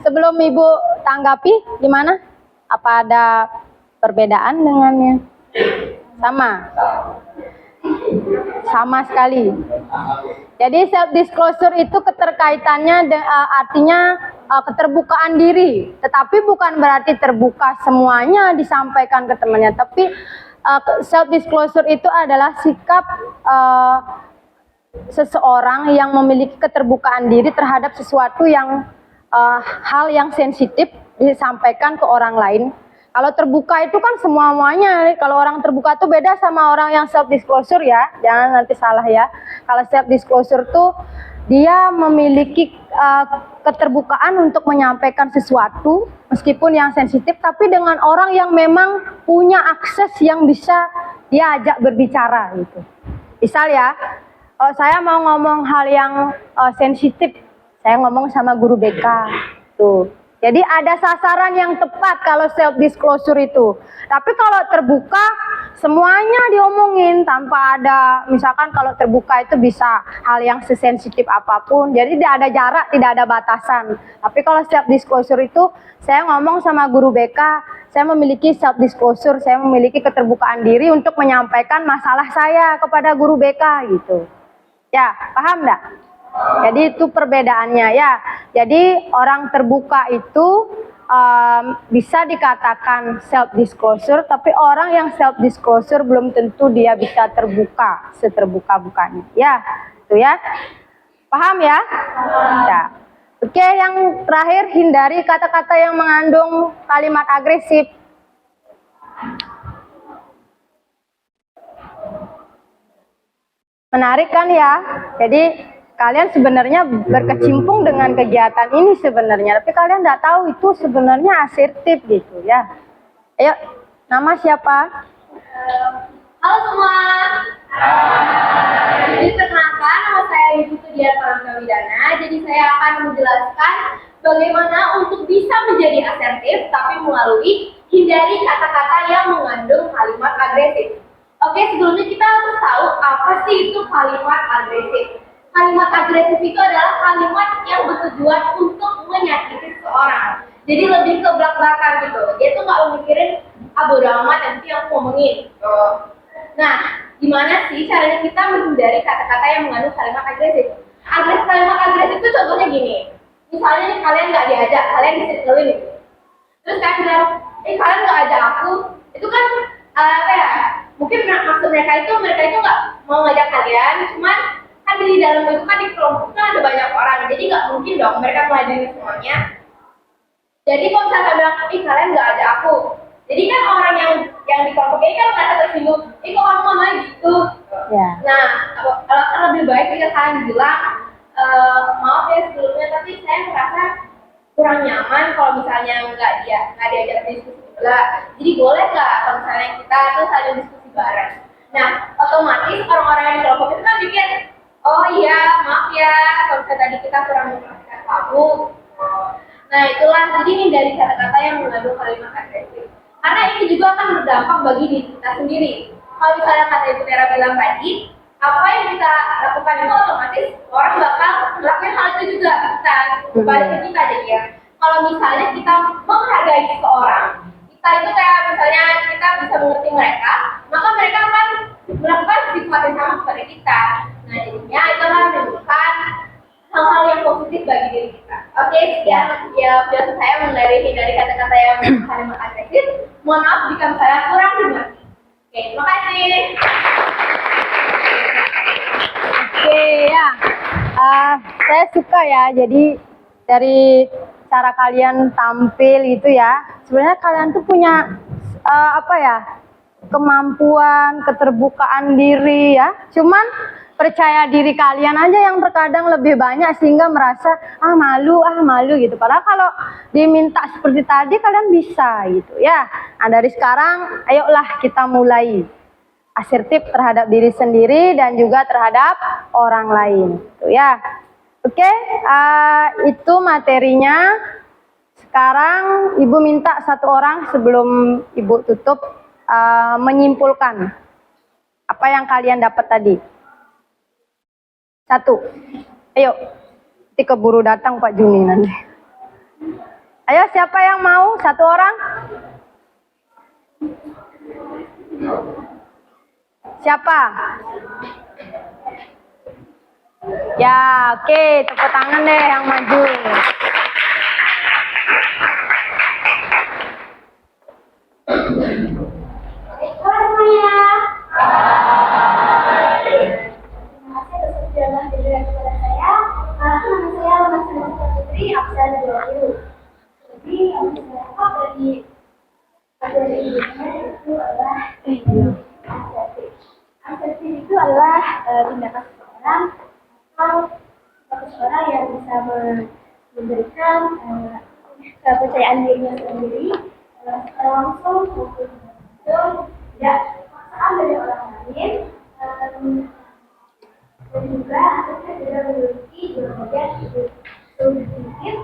Sebelum Ibu tanggapi, gimana? Apa ada perbedaan dengannya? Sama sekali. Jadi self disclosure itu keterkaitannya artinya keterbukaan diri, tetapi bukan berarti terbuka semuanya disampaikan ke temannya, tapi self disclosure itu adalah sikap seseorang yang memiliki keterbukaan diri terhadap sesuatu yang hal yang sensitif disampaikan ke orang lain. Kalau terbuka itu kan semuanya. Kalau orang terbuka itu beda sama orang yang self disclosure ya. Jangan nanti salah ya. Kalau self disclosure tuh dia memiliki keterbukaan untuk menyampaikan sesuatu meskipun yang sensitif, tapi dengan orang yang memang punya akses yang bisa dia ajak berbicara gitu. Misal ya, kalau saya mau ngomong hal yang sensitif, saya ngomong sama guru BK tuh. Jadi ada sasaran yang tepat kalau self disclosure itu. Tapi kalau terbuka semuanya diomongin tanpa ada, misalkan kalau terbuka itu bisa hal yang sesensitif apapun. Jadi tidak ada jarak, tidak ada batasan. Tapi kalau self disclosure itu saya ngomong sama guru BK, saya memiliki self disclosure, saya memiliki keterbukaan diri untuk menyampaikan masalah saya kepada guru BK gitu. Ya, paham enggak? Jadi itu perbedaannya ya. Jadi orang terbuka itu bisa dikatakan self disclosure, tapi orang yang self disclosure belum tentu dia bisa terbuka seterbuka-bukanya. Ya, itu ya. Paham ya? Ya. Oke, yang terakhir, hindari kata-kata yang mengandung kalimat agresif. Menarik kan ya? Jadi kalian sebenarnya berkecimpung dengan kegiatan ini sebenarnya, tapi kalian nggak tahu itu sebenarnya asertif gitu ya. Ayo, nama siapa? Halo semua. Jadi perkenalkan, nama saya Ibu Tudian Paramkawidana. Jadi saya akan menjelaskan bagaimana untuk bisa menjadi asertif, tapi melalui hindari kata-kata yang mengandung kalimat agresif. Oke, sebelumnya kita harus tahu apa sih itu kalimat agresif. Kalimat agresif itu adalah kalimat yang bertujuan untuk menyakiti seseorang. Jadi lebih ke belak-belakan gitu. Dia tuh nggak memikirin bodo amat nanti aku ngomongin. Nah, gimana sih caranya kita menghindari kata-kata yang mengandung kalimat agresif? Kalimat agresif itu contohnya gini. misalnya nih kalian nggak diajak, kalian disirkelin gitu. Terus kalian bilang, kalian nggak ajak aku, itu kan apa ya? Mungkin maksud mereka itu nggak mau ngajak kalian, cuman kan di dalam itu kan di kelompok kan ada banyak orang, jadi nggak mungkin dong mereka menghadiri semuanya. Jadi kalau misalnya bilang, kalian nggak ajak aku, jadi kan orang yang di kelompok ini kan merasa tersinggung, kok kamu ngomong gitu. Ya. Nah, kalau lebih baik jika kalian bilang, maaf ya sebelumnya, tapi saya merasa kurang nyaman kalau misalnya nggak diajak diskusi juga. Jadi boleh nggak kalau misalnya kita tuh saling diskusi bareng. Nah, otomatis orang-orang yang di kelompok itu kan pikir, oh iya maaf ya kalau misalnya tadi kita kurang memperhatikan kamu. Nah itulah, jadi hindari kata-kata yang mengandung kalimat agresif. Karena ini juga akan berdampak bagi diri kita sendiri. Kalau misalnya kata Ibu Tera bilang tadi, apa yang kita lakukan itu otomatis orang bakal melakukan hal itu juga kita balik ke kita jadi ya. Kalau misalnya kita menghargai seseorang, kita itu kayak misalnya kita bisa mengerti mereka, maka mereka akan melakukan sifat yang sama kepada kita. Nah jadinya itu akan menimbulkan hal-hal yang positif bagi diri kita. Oke, sekian ya penjelasan saya mengenai dari kata-kata yang kalimat agresif. Mohon maaf jika saya kurang dimengerti. Oke, terima kasih. Oke ya, saya suka ya. Jadi dari cara kalian tampil gitu ya, sebenarnya kalian tuh punya apa ya, kemampuan, keterbukaan diri ya. Cuman percaya diri kalian aja yang terkadang lebih banyak sehingga merasa malu gitu. Padahal kalau diminta seperti tadi kalian bisa gitu ya. Nah dari sekarang ayolah kita mulai asertif terhadap diri sendiri dan juga terhadap orang lain gitu ya. Oke, itu materinya. Sekarang Ibu minta satu orang sebelum Ibu tutup menyimpulkan apa yang kalian dapat tadi. Satu, ayo, nanti keburu datang Pak Juni nanti. Ayo siapa yang mau? Satu orang? Siapa? Ya, oke, tepuk tangan deh yang maju. Halo semuanya. Terima kasih atas perjalanan kepada saya. Nama saya Laksana Putri Absen 20. Jadi apa dari itu adalah asertif itu adalah tindakan seseorang atau seseorang yang bisa memberikan kepercayaan dirinya sendiri langsung maupun tidak paksaan dari orang lain, dan juga akhirnya tidak memiliki berbagai subjektif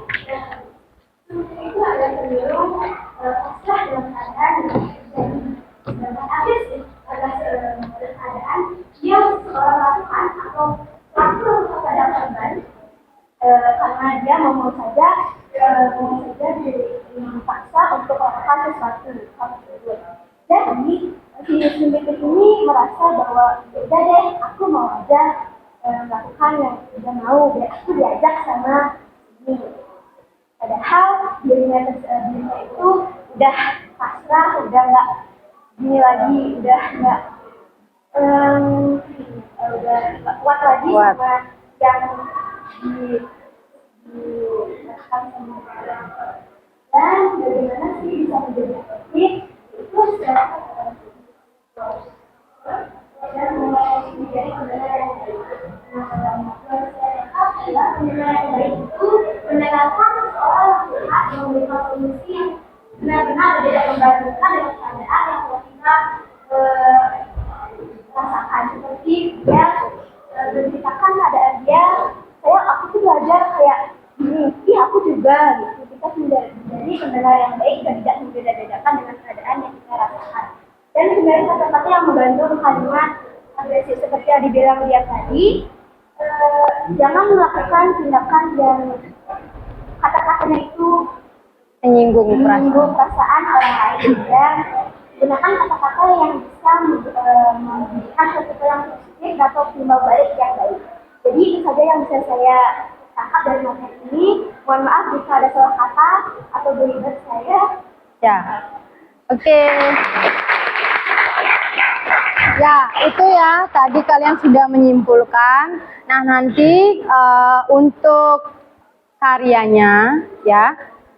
dan itu adalah cenderung pasrah dalam keadaan dan agresif adalah keadaan yang seorang lakukan atau lakukan kepada korban karena dia mau saja dipaksa untuk melakukan sesuatu hal tersebut. Jadi si subjektif ini merasa bahwa udah deh aku mau aja melakukan yang dia mau, biar aku diajak sama ini. Padahal dirinya itu udah pasrah, udah nggak gini lagi, udah nggak kuat lagi sama yang dilakukan sama orang. Dan bagaimana sih bisa menjadi seperti itu secara dan menjadi kebenaran yang baik. Adalah kebenaran yang baik itu mendengarkan seorang pihak yang memberikan solusi yang benar-benar tidak membandingkan dengan keadaan yang kita rasakan, seperti dia menceritakan keadaan dia, aku tuh belajar kayak gini, aku juga gitu. Kita menjadi pendengar yang baik dan tidak membeda-bedakan dengan keadaan yang kita rasakan. Dan sebenarnya kata-kata yang membantu kalimat agresif seperti yang dibilang dia tadi, jangan melakukan tindakan yang kata-katanya itu menyinggung perasaan orang lain, dan gunakan kata-kata yang bisa memberikan sesuatu yang positif atau timbal balik yang baik. Jadi itu saja yang bisa saya tangkap dari materi ini. Mohon maaf jika ada salah kata atau belibet saya. Ya. Oke. Ya, itu ya. Tadi kalian sudah menyimpulkan. Nah, nanti untuk karyanya ya.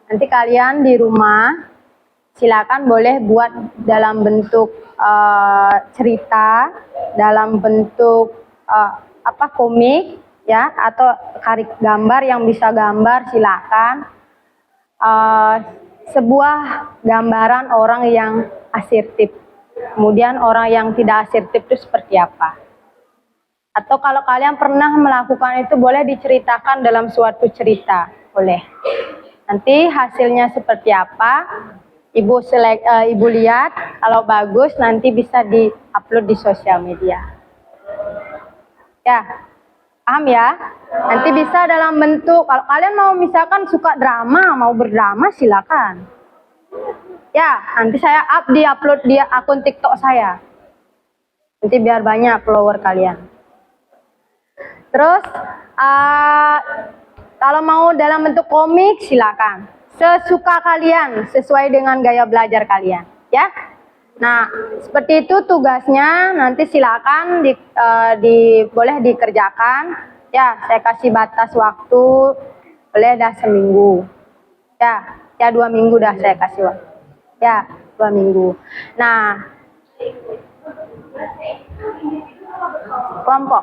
Nanti kalian di rumah silakan boleh buat dalam bentuk cerita, dalam bentuk komik ya, atau gambar yang bisa gambar silakan. Sebuah gambaran orang yang asertif. Kemudian orang yang tidak asertif itu seperti apa? Atau kalau kalian pernah melakukan itu boleh diceritakan dalam suatu cerita, boleh. Nanti hasilnya seperti apa? Ibu lihat, kalau bagus nanti bisa di-upload di sosial media. Ya, paham ya? Nanti bisa dalam bentuk, kalau kalian mau misalkan suka drama, mau berdrama silakan. Ya, nanti saya upload di akun TikTok saya. Nanti biar banyak follower kalian. Terus, kalau mau dalam bentuk komik silakan. Sesuka kalian, sesuai dengan gaya belajar kalian. Ya. Nah, seperti itu tugasnya. Nanti silakan boleh dikerjakan. Ya, saya kasih batas waktu, boleh dah seminggu. Ya 2 minggu dah saya kasih waktu. Ya, 2 minggu. Nah, kelompok.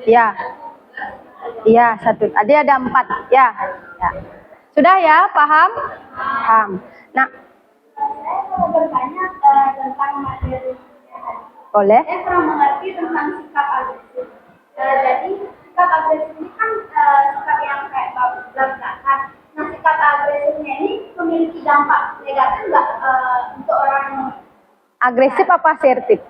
Ya. Iya, 1. Ada 4. Ya. Sudah ya, paham? Paham. Nah, Saya mau bertanya tentang materi. boleh. Saya kurang mengerti tentang sikap agresif. Jadi sikap agresif ini kan sikap yang kayak belak-belakan. Nah, sikap agresifnya ini memiliki dampak negatif nggak untuk orang Agresif apa asertif?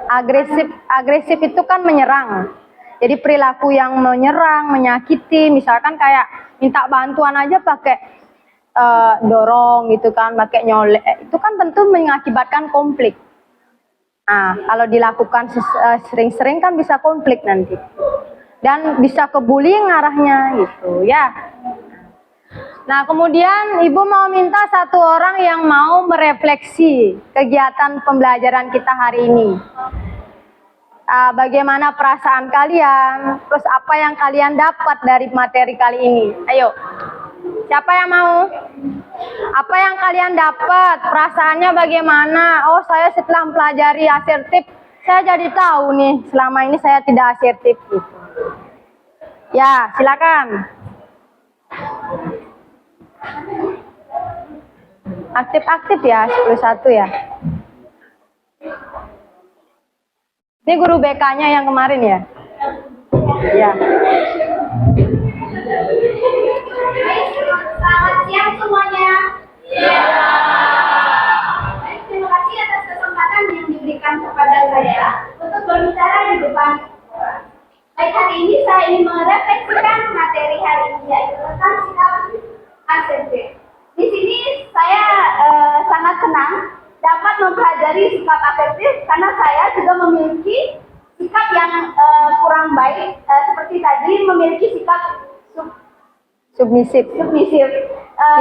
agresif? Agresif itu kan menyerang. Jadi perilaku yang menyerang, menyakiti, misalkan kayak minta bantuan aja pakai dorong gitu kan, pakai nyolek, itu kan tentu mengakibatkan konflik. Nah, kalau dilakukan sering-sering kan bisa konflik nanti. Dan bisa ke bullying arahnya gitu ya. Nah, kemudian Ibu mau minta 1 orang yang mau merefleksi kegiatan pembelajaran kita hari ini. Bagaimana perasaan kalian, terus apa yang kalian dapat dari materi kali ini. Ayo, siapa yang mau? Apa yang kalian dapat, perasaannya bagaimana? Oh, saya setelah mempelajari asertif, saya jadi tahu nih, selama ini saya tidak asertif gitu. Ya, silakan. Aktif-aktif ya, 11 ya. Ini guru BK-nya yang kemarin ya? Ya. Selamat siang semuanya. Baik, terima kasih atas kesempatan yang diberikan kepada saya untuk berbicara di depan. Baik, hari ini saya ingin merefleksikan materi hari ini, yaitu tentang sikap asertif. Di sini saya sangat senang dapat mempelajari sikap asertif karena saya juga memiliki sikap yang kurang baik, seperti tadi memiliki sikap Submisif.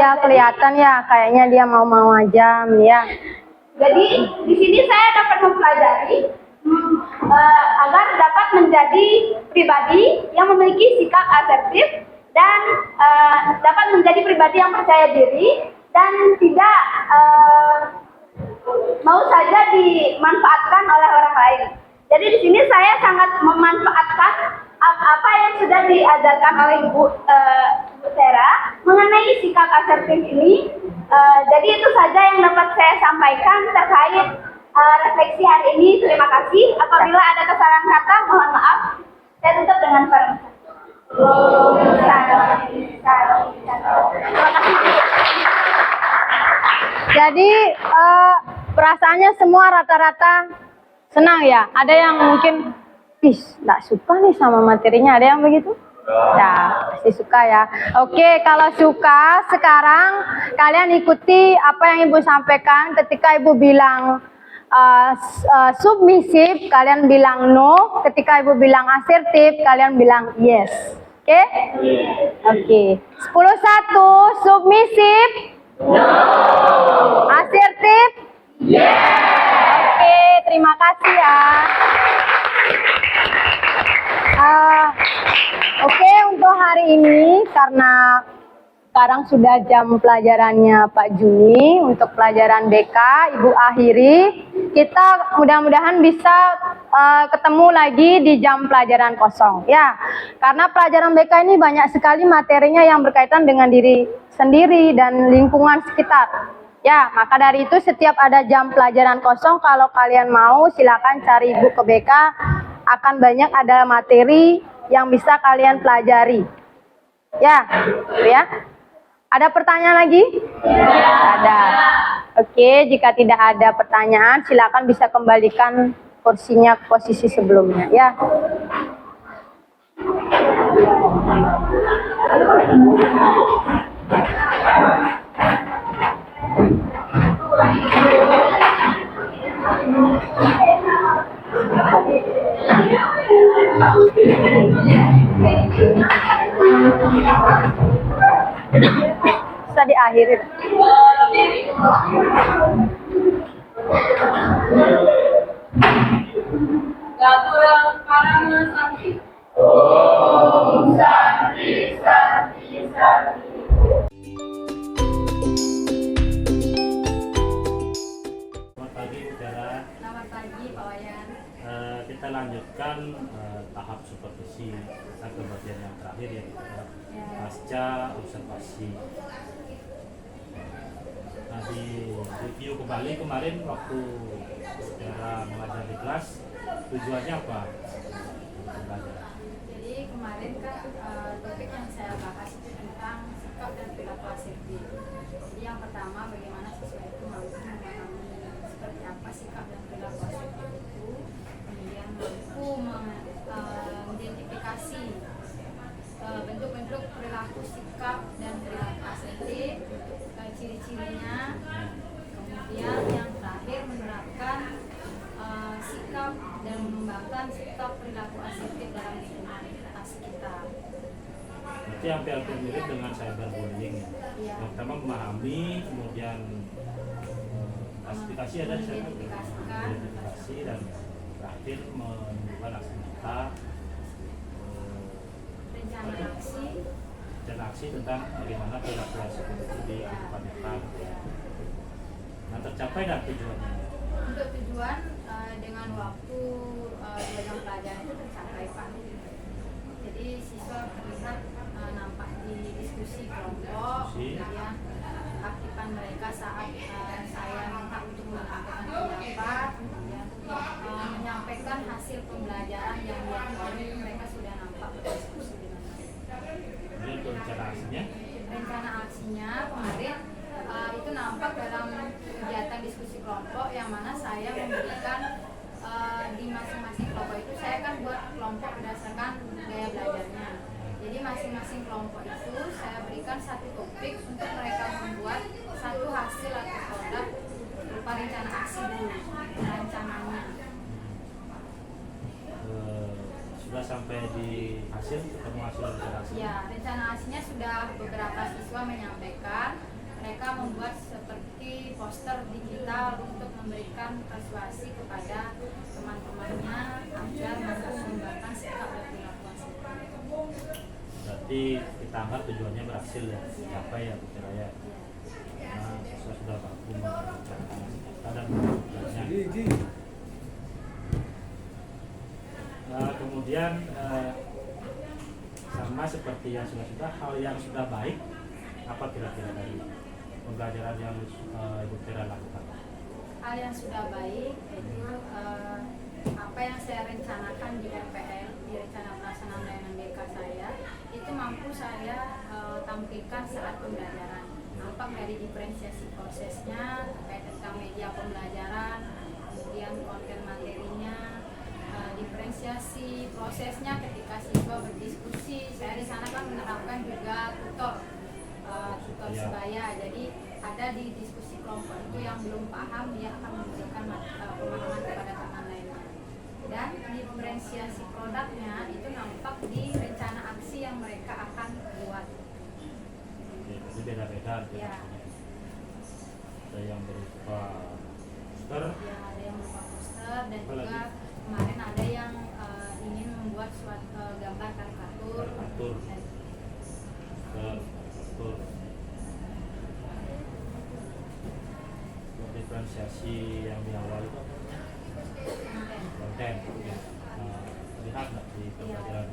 Ya, kelihatan ya, kayaknya dia mau-mau aja ya. Jadi di sini saya dapat mempelajari agar dapat menjadi pribadi yang memiliki sikap asertif dan dapat menjadi pribadi yang percaya diri dan tidak mau saja dimanfaatkan oleh orang lain. Jadi di sini saya sangat memanfaatkan apa yang sudah diajarkan oleh Ibu Sera mengenai sikap asertif ini. Jadi itu saja yang dapat saya sampaikan terkait refleksi hari ini. Terima kasih. Apabila ada kesalahan kata, mohon maaf. Saya tutup dengan firman. Jadi perasaannya semua rata-rata senang ya. Ada yang mungkin nggak suka nih sama materinya. Ada yang begitu? Ya, pasti suka ya. Oke, kalau suka sekarang kalian ikuti apa yang Ibu sampaikan. Ketika Ibu bilang submisif, kalian bilang no. Ketika Ibu bilang asertif, kalian bilang yes. Oke? Oke. 10-1, submisif? Asertif? Oke, terima kasih ya. Oke, untuk hari ini karena sekarang sudah jam pelajarannya Pak Juni, untuk pelajaran BK Ibu akhiri. Kita mudah-mudahan bisa ketemu lagi di jam pelajaran kosong ya. Karena pelajaran BK ini banyak sekali materinya yang berkaitan dengan diri sendiri dan lingkungan sekitar. Ya, maka dari itu setiap ada jam pelajaran kosong, kalau kalian mau silakan cari ibu ke BK, akan banyak ada materi yang bisa kalian pelajari. Ya, ya. Ada pertanyaan lagi? Ada. Oke, jika tidak ada pertanyaan, silakan bisa kembalikan kursinya ke posisi sebelumnya ya. Bisa diakhiri. Gaturan karana sakti. Selamat pagi Bu Tera. Selamat pagi Pak Wayan. Kita lanjutkan tahap supervisi kita ke bagian yang terakhir ya, pasca observasi. Nah, di review kembali kemarin waktu Tera mengajar di kelas, tujuannya apa? Jadi kemarin kan topik yang saya bahas itu tentang sikap dan perilaku asertif. Jadi yang pertama, bagaimana siswa itu mampu memahami seperti apa sikap dan perilaku asertif itu, kemudian mampu mengidentifikasi bentuk-bentuk perilaku sikap dan perilaku asertif, ciri-cirinya, kemudian yang terakhir menerapkan sikap dan mengembangkan sikap perilaku asertif dalam lingkungan sekitar. Berarti hampir mirip dengan cyberbullying ya. Iya. Yang pertama memahami, kemudian klasifikasi ada identifikasi, dan terakhir menunjukkan aksi nyata, rencana aksi tentang bagaimana perilaku asertif itu di kehidupan nyata. Nah, tercapai dan tujuannya. Untuk tujuan dengan waktu 2 jam pelajaran itu tercapai Pak. Jadi siswa terlihat nampak di diskusi kelompok, kemudian aktifan mereka saat saya minta untuk menyampaikan pendapat, kemudian menyampaikan hasil pembelajaran yang diakui, mereka sudah nampak berdiskusi dengan mereka. Jadi untuk rencana aksinya, Rencana aksinya kemarin itu nampak dalam kegiatan diskusi kelompok yang mana saya memberikan di masing-masing kelompok itu, saya kan buat kelompok berdasarkan gaya belajarnya. Jadi masing-masing kelompok itu saya berikan satu topik untuk mereka membuat satu hasil atau produk berupa rencana aksi dulu, rencananya. sudah sampai di hasil, ketemu hasil rencana aksi. Ya, rencana aksinya sudah beberapa siswa menyampaikan. Mereka membuat seperti poster digital untuk memberikan persuasi kepada teman-temannya agar mengembangkan sikap dan perilaku asertif. Berarti kita anggap tujuannya berhasil ya, apa ya Bu Tera ya. Karena siswa sudah mampu mengerjakan kita dan mengerjakannya. Kemudian sama seperti yang sudah hal yang sudah baik, apa kira-kira dari pembelajaran yang Ibu Tera lakukan? Hal yang sudah baik itu apa yang saya rencanakan di RPL, di rencana pelaksanaan layanan BK saya, itu mampu saya tampilkan saat pembelajaran. Nampak dari diferensiasi prosesnya terkait tentang media pembelajaran, kemudian konten materinya, diferensiasi prosesnya ketika siswa berdiskusi. Saya di sana kan menerapkan juga tutor sebaya. Jadi ada di diskusi kelompok itu yang belum paham, dia akan memberikan pemahaman kepada teman lainnya. Dan diferensiasi produknya itu nampak di rencana aksi yang mereka akan buat. Oke, jadi beda-beda Ya. ada yang berupa poster, Ya, ada yang berupa poster dan Apa juga lagi? kemarin ada yang ingin membuat suatu gambar karikatur. karikatur, Dan, karikatur. Untuk diferensiasi yang di awal itu apa? Konten. Oke. Nah, lihat nggak di pembelajaran?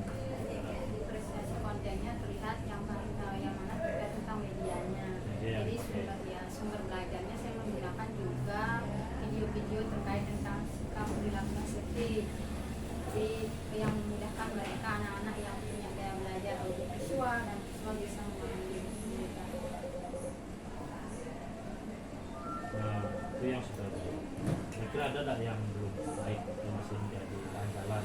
diferensiasi kontennya terlihat yang mana terkait tentang medianya. Media, Jadi oke. sumber belajarnya saya menggunakan juga video-video terkait tentang sikap perilaku assertif. Jadi yang memudahkan mereka anak-anak yang punya gaya belajar audiovisual dan visual bisa memahami mereka. Nah, itu yang sudah baik. Kira-kira ada nggak yang belum baik, yang masih menjadi jalan-jalan?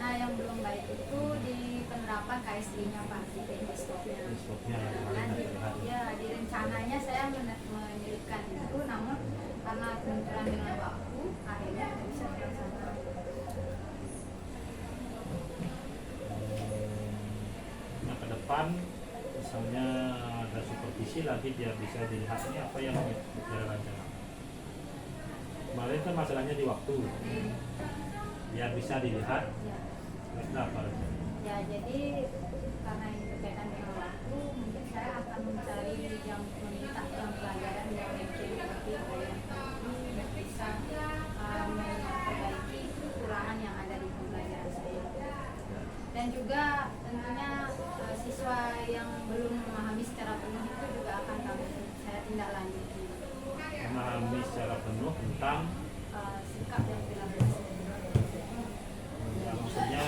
Nah, yang belum baik itu di penerapan KSD-nya Pak, di stopnya. Stopnya yang Karena kemarin di, terlihat. ya, di rencananya saya menyelipkan itu, namun karena kebetulan dengan waktu, akhirnya tidak bisa terlaksana. Nah, ke depan misalnya ada supervisi lagi biar bisa dilihat ini apa yang kita rencanakan. Kemarin kan masalahnya di waktu, biar bisa dilihat. Ya. Kenapa rencana? Ya, jadi karena ini berkaitan dengan waktu, mungkin saya akan mencari yang meminta yang pelajaran yang mungkin lebih yang bisa memperbaiki kekurangan yang ada di pembelajaran saya. Dan juga tentunya siswa yang belum memahami secara penuh itu juga akan saya tindak lanjuti. Memahami secara penuh tentang Sikap dan perilaku. yang maksudnya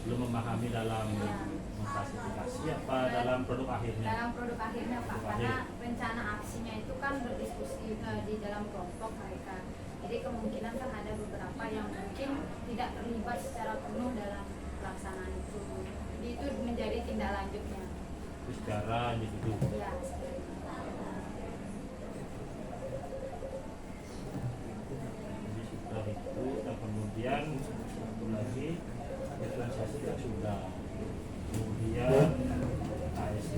belum memahami dalam mengklasifikasi apa dalam produk akhirnya. Dalam produk akhirnya Pak, Produk karena akhir. rencana aksinya itu kan berdiskusi di dalam kelompok mereka. Jadi kemungkinan kan ada beberapa yang mungkin tidak terlibat secara penuh dalam pelaksanaan itu. Jadi itu menjadi tindak lanjutnya. Itu secara individu. Ya, Jadi sudah itu dan kemudian satu lagi diferensiasi kan sudah. Kemudian ASD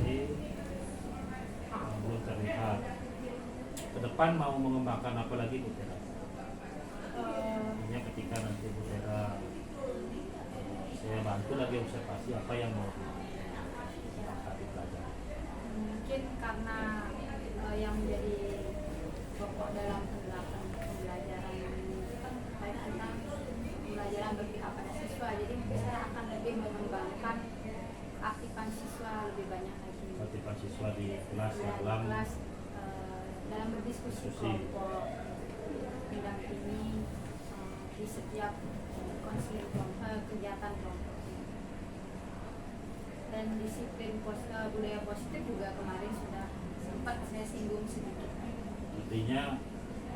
belum terlihat. Ke depan mau mengembangkan apa lagi Bu Tera? Artinya ketika nanti Bu Tera saya bantu lagi observasi apa yang mau dipelajari. mungkin karena yang menjadi pokok dalam penerapan pembelajaran itu kan terkait tentang pembelajaran berpihak pada siswa. Jadi mungkin saya akan lebih mengembangkan keaktifan siswa lebih banyak lagi. Keaktifan siswa di kelas Ya, di dalam kelas, dalam berdiskusi diskusi. kelompok, mendampingi di setiap konseling kegiatan kelompok. Dan disiplin budaya positif juga kemarin sudah sempat saya singgung sedikit. Artinya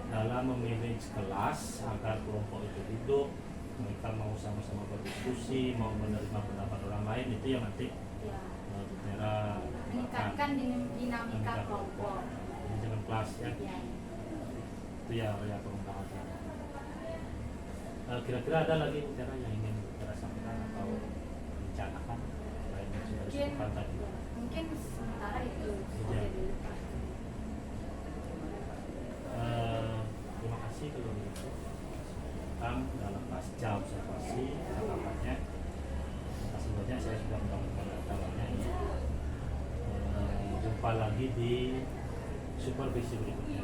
dalam memanage kelas agar kelompok itu hidup, mereka mau sama-sama berdiskusi, mau menerima pendapat orang lain, itu yang nanti Ya, Bu Tera meningkatkan dinamika kelompok. Ini dengan kelas ya. Ya. Itu ya pengembangan. Kira-kira ada lagi Bu Tera yang ingin Bu Tera sampaikan atau rencanakan selain yang sudah disebutkan tadi? Mungkin sementara itu Ya. saja dulu Pak. Terima kasih kalau begitu tentang dalam pasca observasi catatannya. Terima kasih banyak, saya sudah mendapatkan dataannya ini. Jumpa lagi di supervisi berikutnya.